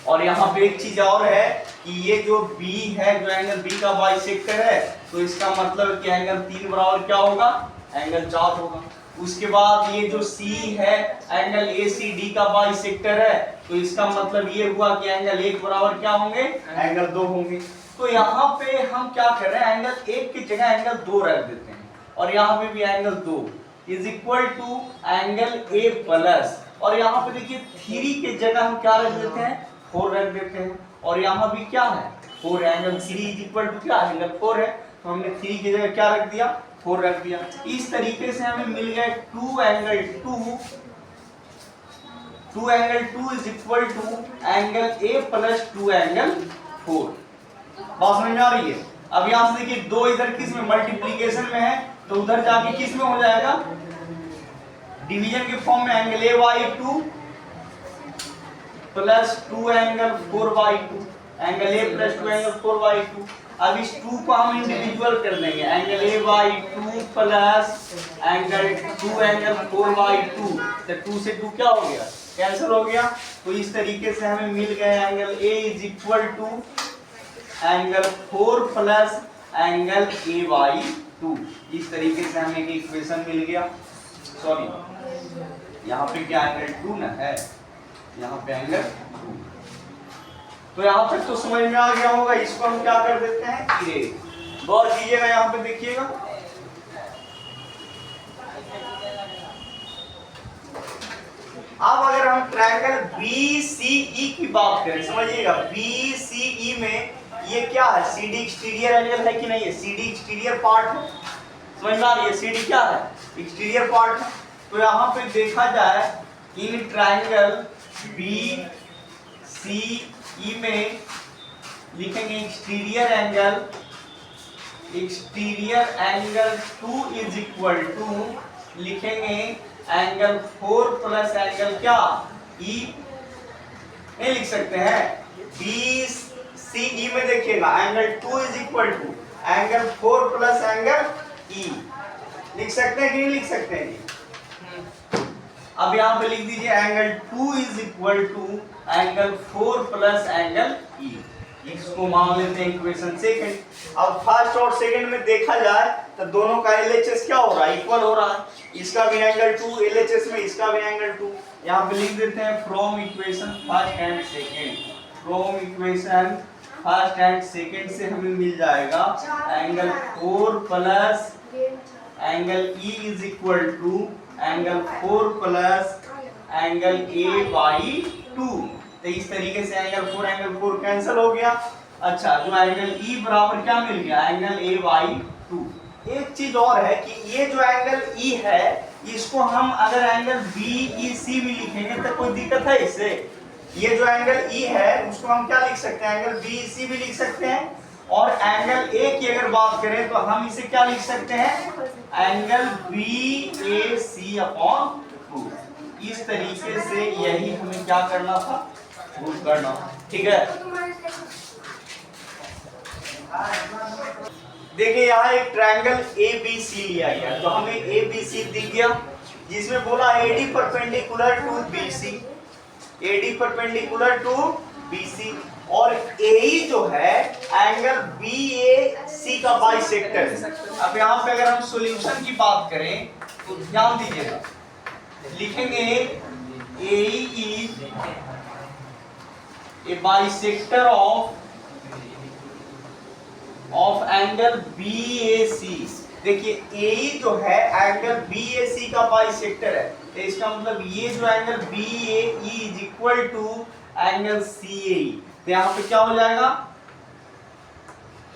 और यहाँ पे एक चीज और है कि ये जो B है, जो एंगल B का बाइसेक्टर है, तो इसका मतलब कि एंगल 3 बराबर क्या होगा, एंगल 4 होगा। उसके बाद ये जो C है, एंगल ACD का बाइसेक्टर है, तो इसका मतलब ये हुआ कि एंगल 1 बराबर क्या होंगे, एंगल 2 होंगे। तो यहाँ पे हम क्या कर रहे हैं, एंगल 1 की जगह एंगल 2 रख देते हैं और यहाँ पे भी angle 2 is equal to angle A plus, और यहाँ पे देखिए 3 की जगह हम क्या रख देते हैं, 4 रख देते हैं। और यहाँ भी क्या है, 4, एंगल 3 इज इक्वल टू क्या, एंगल 4 है, तो हमने 3 की जगह क्या रख दिया, 4 रख दिया। इस तरीके से हमें मिल गया 2 angle 2 is equal to angle A plus 2 angle 4। बात समझ में आ रही है। अब यहाँ से देखिए 2 इधर किस में, मल्टीप्लीकेशन में है, तो उधर जाके किस में हो जाएगा, डिवीजन के फॉर्म में, angle A/2 plus 2 angle 4/2, angle A plus 2 angle 4/2। अब इस 2 को हम इंडिविजुअल कर देंगे, angle A/2 plus angle 2 angle 4/2, तो 2 से 2 क्या हो गया, कैंसिल हो गया। तो इस तरीके से हमें मिल गया angle A is equal to angle 4 plus angle A/2। इस तरीके से हमें एक इक्वेशन मिल गया। सॉरी, यहाँ पे क्या एंगल 2 ना है, यहाँ पे एंगल 2। तो यहाँ पे तो समझ में आ गया होगा। इसको हम क्या कर देते हैं, इरेज। गौर कीजिएगा, यहाँ पे देखिएगा, अब अगर हम ट्रायंगल BCE की बात करें, समझिएगा BCE में ये क्या है, CD एक्सटीरियर एंगल है कि नहीं है, CD एक्सटीरियर पार्ट है, समझ में आ रही है, CD क्या है, एक्सटीरियर पार्ट है। तो यहाँ पे देखा जाए इन ट्रायंगल BCE में लिखेंगे exterior angle 2 is equal to लिखेंगे एंगल 4 प्लस एंगल क्या E, नहीं लिख सकते हैं BCE में देखिएगा angle 2 is equal to angle 4 plus angle E, लिख सकते हैं कि नहीं लिख सकते हैं। अब यहाँ पे लिख दीजिए angle 2 is equal to angle 4 plus angle E, इसको मान लेते हैं इक्वेशन सेकंड। अब फर्स्ट और सेकंड में देखा जाए तो दोनों का LHS क्या हो रहा है, इक्वल हो रहा है, इसका भी एंगल 2 LHS में, इसका भी एंगल 2। यहाँ पे लिख देते हैं from equation first and second, from equation first and second से हमें मिल जाएगा angle 4 plus angle E is equal to angle 4 plus angle A/2। तो इस तरीके से एंगल 4 कैंसिल हो गया। अच्छा, जो एंगल E बराबर क्या मिल गया, एंगल A/2। एक चीज और है कि ये जो एंगल E है इसको हम अगर एंगल BEC भी लिखेंगे तो कोई दिक्कत है इससे। ये जो एंगल E है उसको हम क्या लिख सकते हैं, एंगल BEC भी लिख सकते हैं। और एंगल A की अगर बात करें तो हम इसे क्या लिख सकते हैं, एंगल BAC/2। इस तरीके से यही हमें क्या करना था, प्रूव करना, ठीक है। देखिए यहाँ एक ट्रायंगल ABC लिया गया, तो हमें ABC दिख गया जिसमें बोला AD perpendicular to BC, AD perpendicular to BC, और AE जो है एंगल BAC का बाइसेक्टर। अब यहाँ पे अगर हम सॉल्यूशन की बात करें तो ध्यान दीजिएगा, लिखेंगे AE is a bisector of angle BAC। देखिए AE जो है एंगल BAC का बाइसेक्टर है, तो इसका मतलब ये जो angle BAE is equal to angle CAE। तो यहाँ पे क्या हो जाएगा,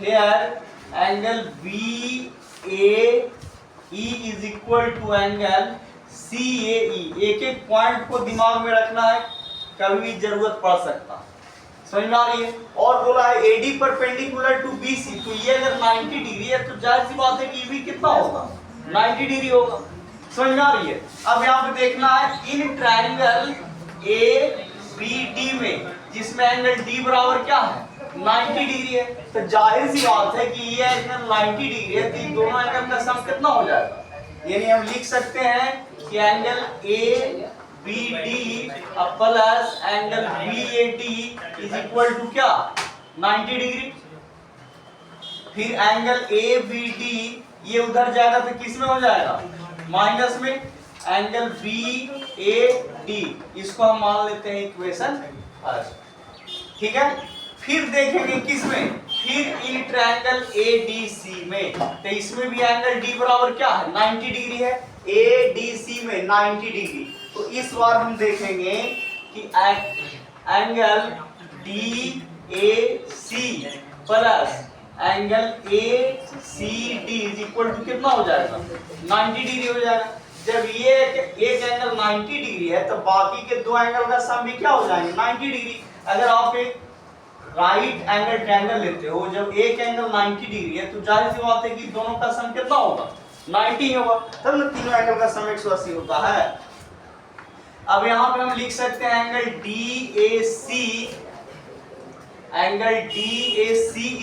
here angle BAE is equal to angle CAE। एक एक पॉइंट को दिमाग में रखना है, कभी भी जरूरत पड़ सकता, समझ में आ रही है। और बोला है AD परपेंडिकुलर टू BC, तो ये अगर 90 डिग्री है तो जाहिर सी बात है कि EB कितना होगा, 90 डिग्री होगा, समझ में आ रही है। अब यहाँ पे देखना है इन ट्रायंगल ABD में जिसमें एंगल D बराबर क्या है, 90 डिग्री है, तो जाहिर सी बात है कि ये एंगल 90 डिग्री है, तो दोनों एंगल का सम कितना हो जाएगा, यानी हम लिख सकते हैं कि angle ABD plus angle BAD is equal to क्या, 90 डिग्री। फिर एंगल ABD ये उधर जाएगा तो किस में हो जाएगा, माइनस में। एंगल BAD इसको हम मान लेते हैं इक्वेशन फर्स्ट, ठीक है। फिर देखेंगे किस में, फिर इन ट्रायंगल ADC में, तो इसमें भी एंगल D बराबर क्या है, 90 डिग्री है, ADC में 90 डिग्री। तो इस बार हम देखेंगे कि angle DAC plus angle ACD is equal to कितना हो जाएगा, 90 डिग्री हो जाएगा। जब ये एक एंगल 90 डिग्री है तो बाकी के दो एंगल का सम भी क्या हो जाएंगे, 90 डिग्री। अगर आप एक राइट एंगल ट्रायंगल लेते हो, जब एक एंगल 90 डिग्री है तो जाहिर सी बात है कि दोनों का सम कितना होगा, 90 होगा, तब ना तीनों एंगल का सम 180 होता है। अब यहाँ पे हम लिख सकते हैं angle DAC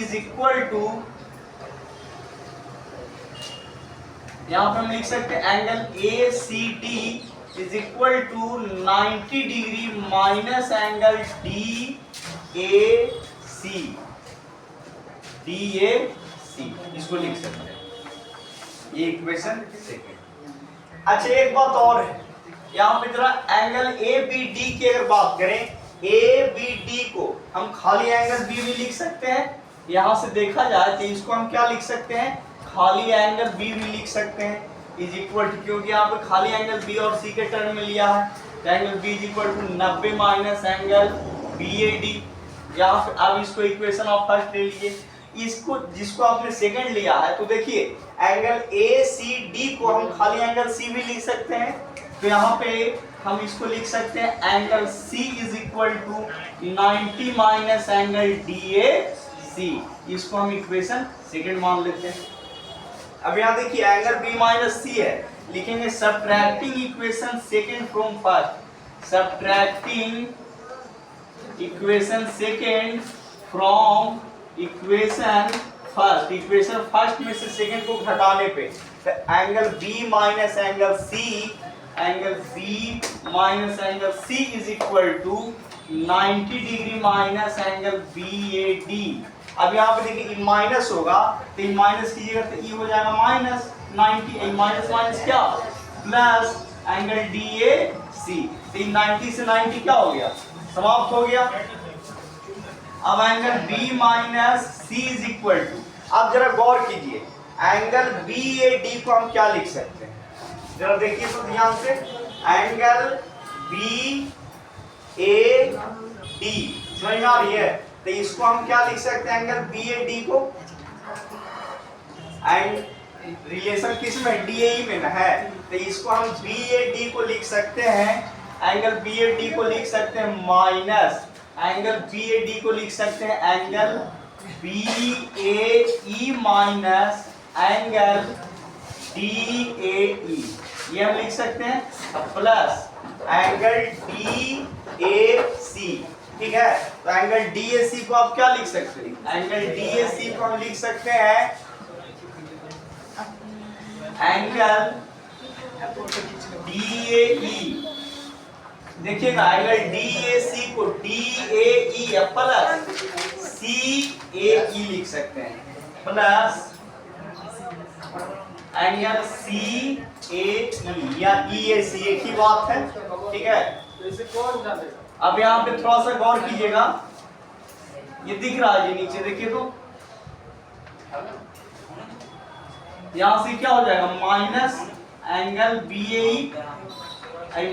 is equal to, यहाँ पे हम लिख सकते हैं angle ACD is equal to 90 degree minus angle DAC, इसको लिख सकते हैं, ये इक्वेशन सेकंड। अच्छा एक बात और है, यहाँ पे जरा एंगल ABD की अगर बात करें, ABD को हम खाली एंगल B भी लिख सकते हैं, यहाँ से देखा जाए तो इसको हम क्या लिख सकते हैं, खाली एंगल B भी लिख सकते हैं, इज इक्वल टू, क्योंकि यहाँ पे खाली एंगल B और C के टर्म में लिया है। Angle B is equal to 90 minus angle BAD। यहाँ पे अब इसको इक्वेशन ऑफ फर्स्ट ले लीजिए, इसको जिसको आपने सेकंड लिया है, तो देखिए एंगल ACD को हम खाली एंगल C भी लिख सकते हैं, तो यहाँ पे हम इसको लिख सकते हैं angle C is equal to 90 minus angle DAC। इसको हम इक्वेशन सेकंड मान लेते हैं। अब यहाँ देखिए एंगल B माइनस C है, लिखेंगे subtracting equation second from first, subtracting equation second from equation first, equation first में से सेकंड को घटाने पे, तो angle B minus angle C, angle B minus angle C is equal to 90 degree minus angle BAD। अब यहाँ पे देखिए माइनस होगा, तो ये माइनस कीजिएगा तो ये हो जाएगा माइनस 90, माइनस माइनस क्या प्लस एंगल DAC, तो ये 90 से 90 क्या हो गया, समाप्त हो गया। अब angle B minus C is equal to, अब जरा गौर कीजिए एंगल BAD को हम क्या लिख सकते हैं, जरा देखिए तो ध्यान से, एंगल BAD समझ में आ रही है, तो इसको हम क्या लिख सकते हैं एंगल BAD को, एंड रिलेशन किस में DAE में ना है, तो इसको हम BAD को लिख सकते हैं, एंगल BAD को लिख सकते हैं माइनस एंगल BAD को लिख सकते हैं angle BAE minus angle DAE, ये हम लिख सकते हैं, प्लस एंगल DAC। ठीक है, तो एंगल DAC को आप क्या लिख सकते हैं, एंगल DAC को हम लिख सकते हैं एंगल DAE। देखिएगा एंगल DAC को DAE प्लस CAE लिख सकते हैं, प्लस एंगल CAE या EAC, एक ही बात है। ठीक है, अब यहाँ पे थोड़ा सा गौर कीजिएगा, ये दिख रहा है, ये नीचे देखिए तो यहाँ से क्या हो जाएगा minus angle BAE,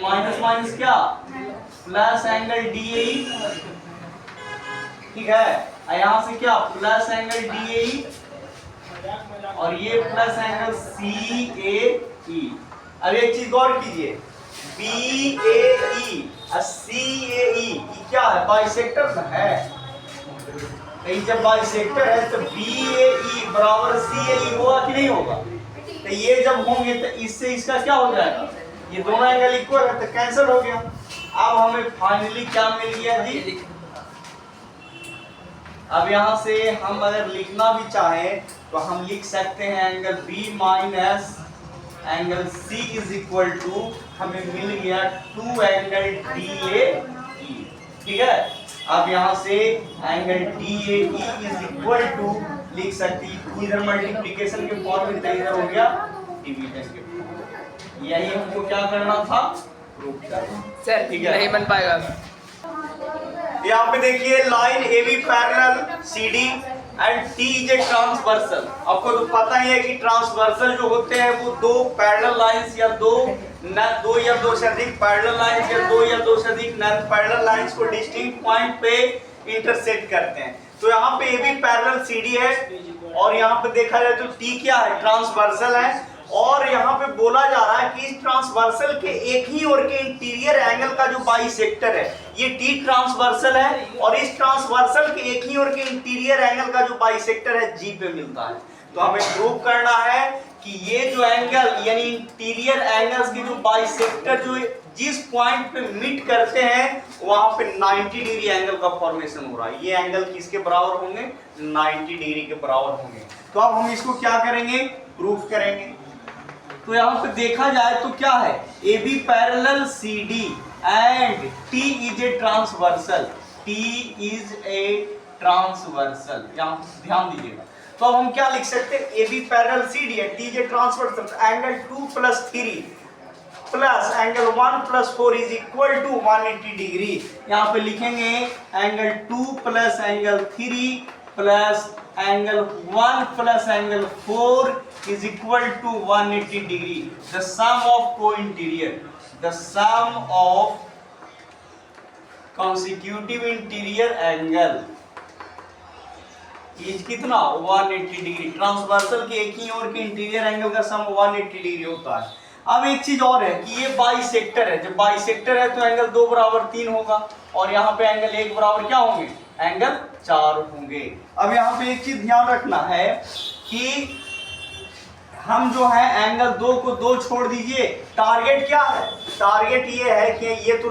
minus minus क्या प्लस एंगल DAE। ठीक है, यहाँ से क्या प्लस एंगल DAE और ये प्लस एंगल CAE। अब एक चीज गौर कीजिए, BAE और CAE ये क्या है, बाइसेक्टर है, जब बाइसेक्टर है तो BAE बराबर CAE होगा कि नहीं होगा, तो ये जब होंगे तो इससे इसका क्या हो जाएगा, ये दोनों एंगल इक्वल है तो कैंसिल हो गया। अब हमें फाइनली क्या मिल गया जी, अब यहाँ से हम अगर लिखना भी चाहें तो हम लिख सकते हैं angle B minus angle C is equal to, हमें मिल गया 2 एंगल DAE। ठीक है, अब यहाँ से angle DAE is equal to लिख सकते हैं, इधर मल्टीप्लिकेशन के फॉर्म में इधर हो गया डिवीजन के फॉर्म। यही हमको क्या करना था, प्रूफ करना। सर नहीं बन पाएगा। यहाँ पे देखिए line AB parallel CD and T is a transversal. आपको तो पता ही है कि ट्रांसवर्सल जो होते हैं वो दो पैरेलल लाइंस या दो या दो से अधिक पैरेलल लाइंस या दो से अधिक नॉन पैरेलल लाइंस को डिस्टिंक्ट पॉइंट पे इंटरसेक्ट करते हैं। तो यहाँ पे AB पैरेलल CD है और यहाँ पे देखा जाए तो T क्या है, ट्रांसवर्सल है, और यहाँ पे बोला जा रहा है कि इस ट्रांसवर्सल के एक ही ओर के इंटीरियर एंगल का जो बाइसेक्टर है ये T ट्रांसवर्सल है, और इस ट्रांसवर्सल के एक ही ओर के इंटीरियर एंगल का जो बाइसेक्टर है G पे मिलता है। तो हमें प्रूव करना है कि ये जो एंगल यानी इंटीरियर एंगल्स के जो बाइसेक्टर जो जिस पॉइंट पे मीट करते हैं वहां पे 90 डिग्री एंगल का फॉर्मेशन हो रहा है। ये एंगल किसके बराबर होंगे, 90 डिग्री के बराबर होंगे। तो अब हम इसको क्या करेंगे, प्रूफ करेंगे। तो यहाँ पे देखा जाए तो क्या है, AB parallel CD and T is a transversal, T is a transversal, यहाँ ध्यान दीजिएगा। तो अब हम क्या लिख सकते हैं, AB पैरेलल CD है, T is a transversal, angle 2 + 3 plus angle 1 + 4 is equal to 180 degree. यहाँ पे लिखेंगे angle 2 + angle 3 plus angle 1 + angle 4 is equal to 180 degree. The sum of को interior the sum of consecutive interior angle is कितना 180 degree. Transversal के एक ही ओर के interior angle का सम 180 degree होता है। अब एक चीज और है कि ये बाइसेक्टर है, जब बाइसेक्टर है तो एंगल 2 बराबर 3 होगा और यहाँ पे एंगल 1 बराबर क्या होंगे, एंगल 4 होंगे। अब यहाँ पे एक चीज ध्यान रखना है कि हम जो है एंगल 2 को 2 छोड़ दीजिए, टारगेट क्या है, टारगेट ये है कि ये तो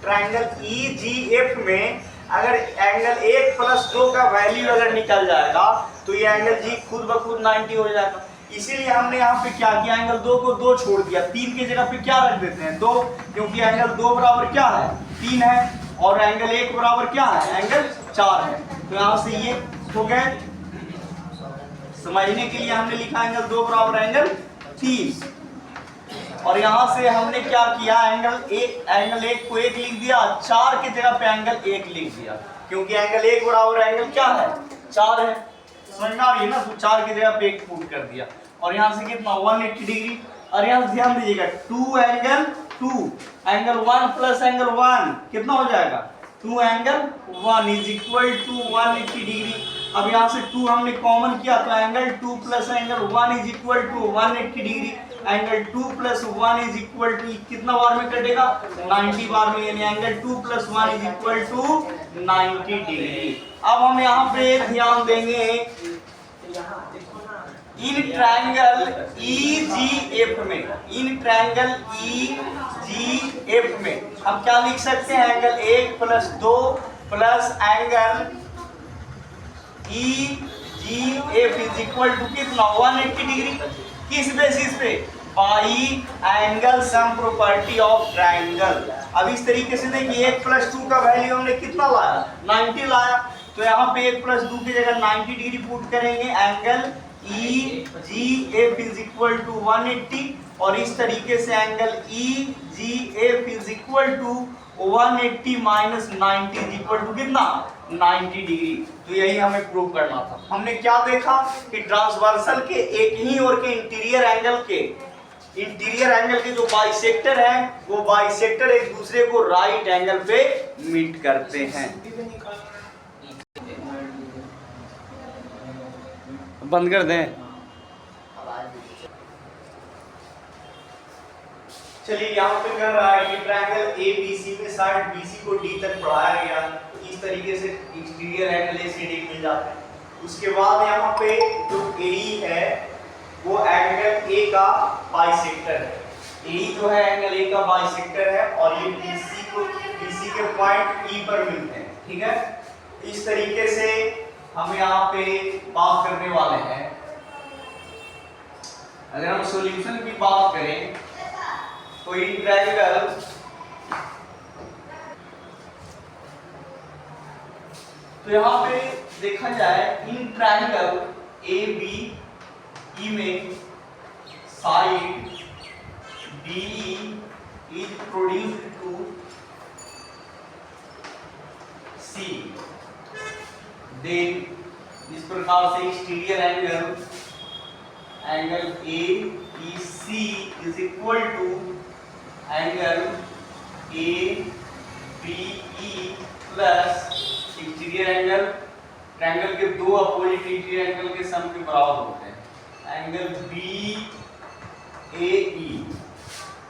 ट्रायंगल EGF में अगर एंगल 1 + 2 का वैल्यू अगर निकल जाएगा तो ये एंगल G खुद ब खुद 90 हो जाएगा। इसीलिए हमने यहाँ पे क्या किया, एंगल 2 को 2 छोड़ दिया, 3 की जगह पे क्या रख देते हैं 2, क्योंकि एंगल 2 बराबर क्या है 3 है और एंगल 1 बराबर क्या है एंगल 4 है। तो यहाँ से ये हो गए, समझने के लिए हमने लिखा एंगल 2 बराबर एंगल 3 और यहाँ से हमने क्या किया एंगल 1 को 1 लिख दिया, 4 की जगह पे एंगल 1 लिख दिया क्योंकि एंगल 1 बराबर एंगल क्या है 4 है, समझ में आ रही है ना। तो 4 की जगह पे 1 पुट कर दिया और यहाँ से कितना 180 डिग्री। और यहाँ से ध्यान दीजिएगा 2 एंगल 2 एंगल 1 प्लस एंगल 1 कितना हो जाएगा 2 angle 1 is equal to 180 degree. अब यहाँ से 2 हमने कॉमन किया तो angle 2 plus angle 1 is equal to 180 degree. Angle 2 plus 1 is equal to कितना बार में कटेगा 90 बार में, यानी angle 2 plus 1 is equal to 90 degree. अब हम यहाँ पे ध्यान देंगे इन ट्रायंगल EGF में, इन ट्रायंगल EGF में हम क्या लिख सकते हैं, angle 1 + 2 plus angle EGF is equal to कितना 180 डिग्री। किस बेसिस पे, by angle sum property of triangle. अब इस तरीके से देखिए 1 + 2 का वैल्यू हमने कितना लाया 90 लाया, तो यहाँ पे 1 + 2 की जगह 90 डिग्री पुट करेंगे, angle EGF is equal to 180 और इस तरीके से angle EGF is equal to 180 minus 90 is equal to कितना 90 डिग्री। तो यही हमें प्रूव करना था। हमने क्या देखा कि ट्रांसवर्सल के एक ही ओर के इंटीरियर एंगल के जो बाइसेक्टर हैं वो बाइसेक्टर एक दूसरे को राइट एंगल पे मीट करते हैं। बंद कर दें। चलिए यहाँ पे कर रहा है कि ट्रायंगल ABC में साइड BC को D तक बढ़ाया गया, तो इस तरीके से एक्सटीरियर एंगल A से D मिल जाते हैं। उसके बाद यहाँ पे जो AE है वो एंगल A का बाइसेक्टर है। AE जो है एंगल A का बाइसेक्टर है और ये BC के पॉइंट E पर मिलते हैं, ठीक है। इस तरीके से हम यहाँ पे बात करने वाले हैं। अगर हम सॉल्यूशन की बात करें तो इन ट्रायंगल तो यहाँ पे देखा जाए इन ट्रायंगल ABE में side DE is produced to C। Then इस प्रकार से exterior angle ABC is equal to angle ABE plus interior angle, triangle के दो अपोजिट इंटीरियर एंगल के सम के बराबर होते हैं, एंगल BAE।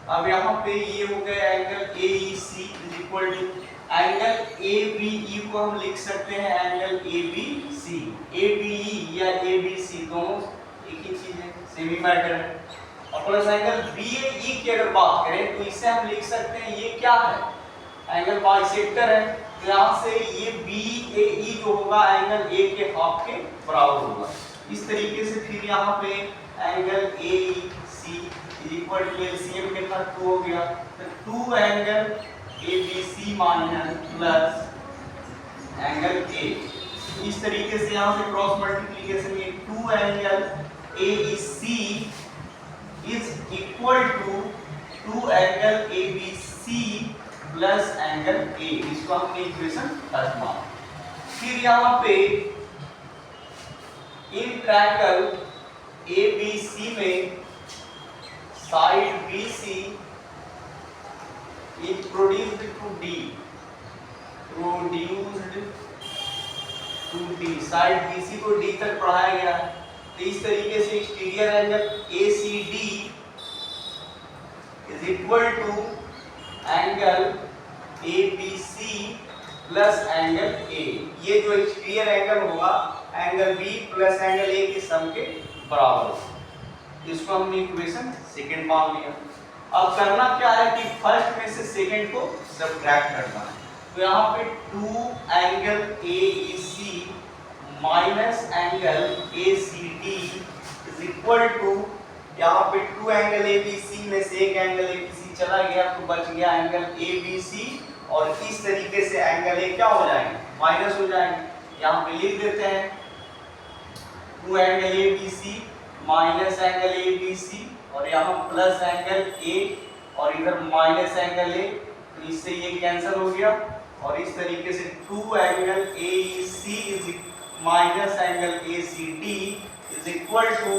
अब यहाँ पे ये हो गया angle AEC is equal to angle ABE को हम लिख सकते हैं एंगल ABC। ABE या ABC दोनों एक ही चीज है, सेमी मैटर है। और प्लस एंगल BAE की अगर बात करें तो इससे हम लिख सकते हैं ये क्या है एंगल बाइसेक्टर है, तो यहाँ से ये BAE जो होगा एंगल A के हाफ के बराबर होगा। इस तरीके से फिर यहाँ पे angle AEC is equal to LCM कितना 2 हो गया, तो 2 angle ABC minus plus angle A। इस तरीके से यहाँ से क्रॉस मल्टीप्लिकेशन में 2 angle AEC is equal to 2 angle ABC plus angle A। इसको हमने इक्वेशन 10 माना। फिर यहाँ पे इन ट्रायंगल ABC में side BC is produced to D, produced to D, side BC को D तक बढ़ाया गया है। तो इस तरीके से exterior angle ACD is equal to angle ABC plus angle A। ये जो एक्सटीरियर एंगल होगा angle B plus angle A के सम के बराबर होगा। इसको हमने इक्वेशन सेकंड मान लिया। अब करना क्या है कि फर्स्ट में से सेकंड को सब्ट्रैक्ट करना है। तो यहाँ पे 2 angle AEC minus angle ACD is equal to, यहाँ पे 2 एंगल ABC में से एक एंगल ABC चला गया तो बच गया एंगल ABC, और इस तरीके से एंगल A क्या हो जाएंगे, माइनस हो जाएंगे। यहाँ पे लिख देते हैं 2 angle ABC minus angle ABC, और यहाँ प्लस एंगल A और इधर माइनस एंगल A, तो इससे ये कैंसिल हो गया। और इस तरीके से 2 angle AEC minus angle ACD is equal to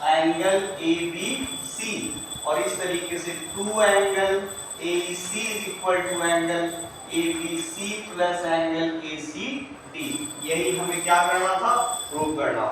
angle ABC, और इस तरीके से 2 angle AEC is equal to angle ABC plus angle ACD। यही हमें क्या करना था, प्रूव करना।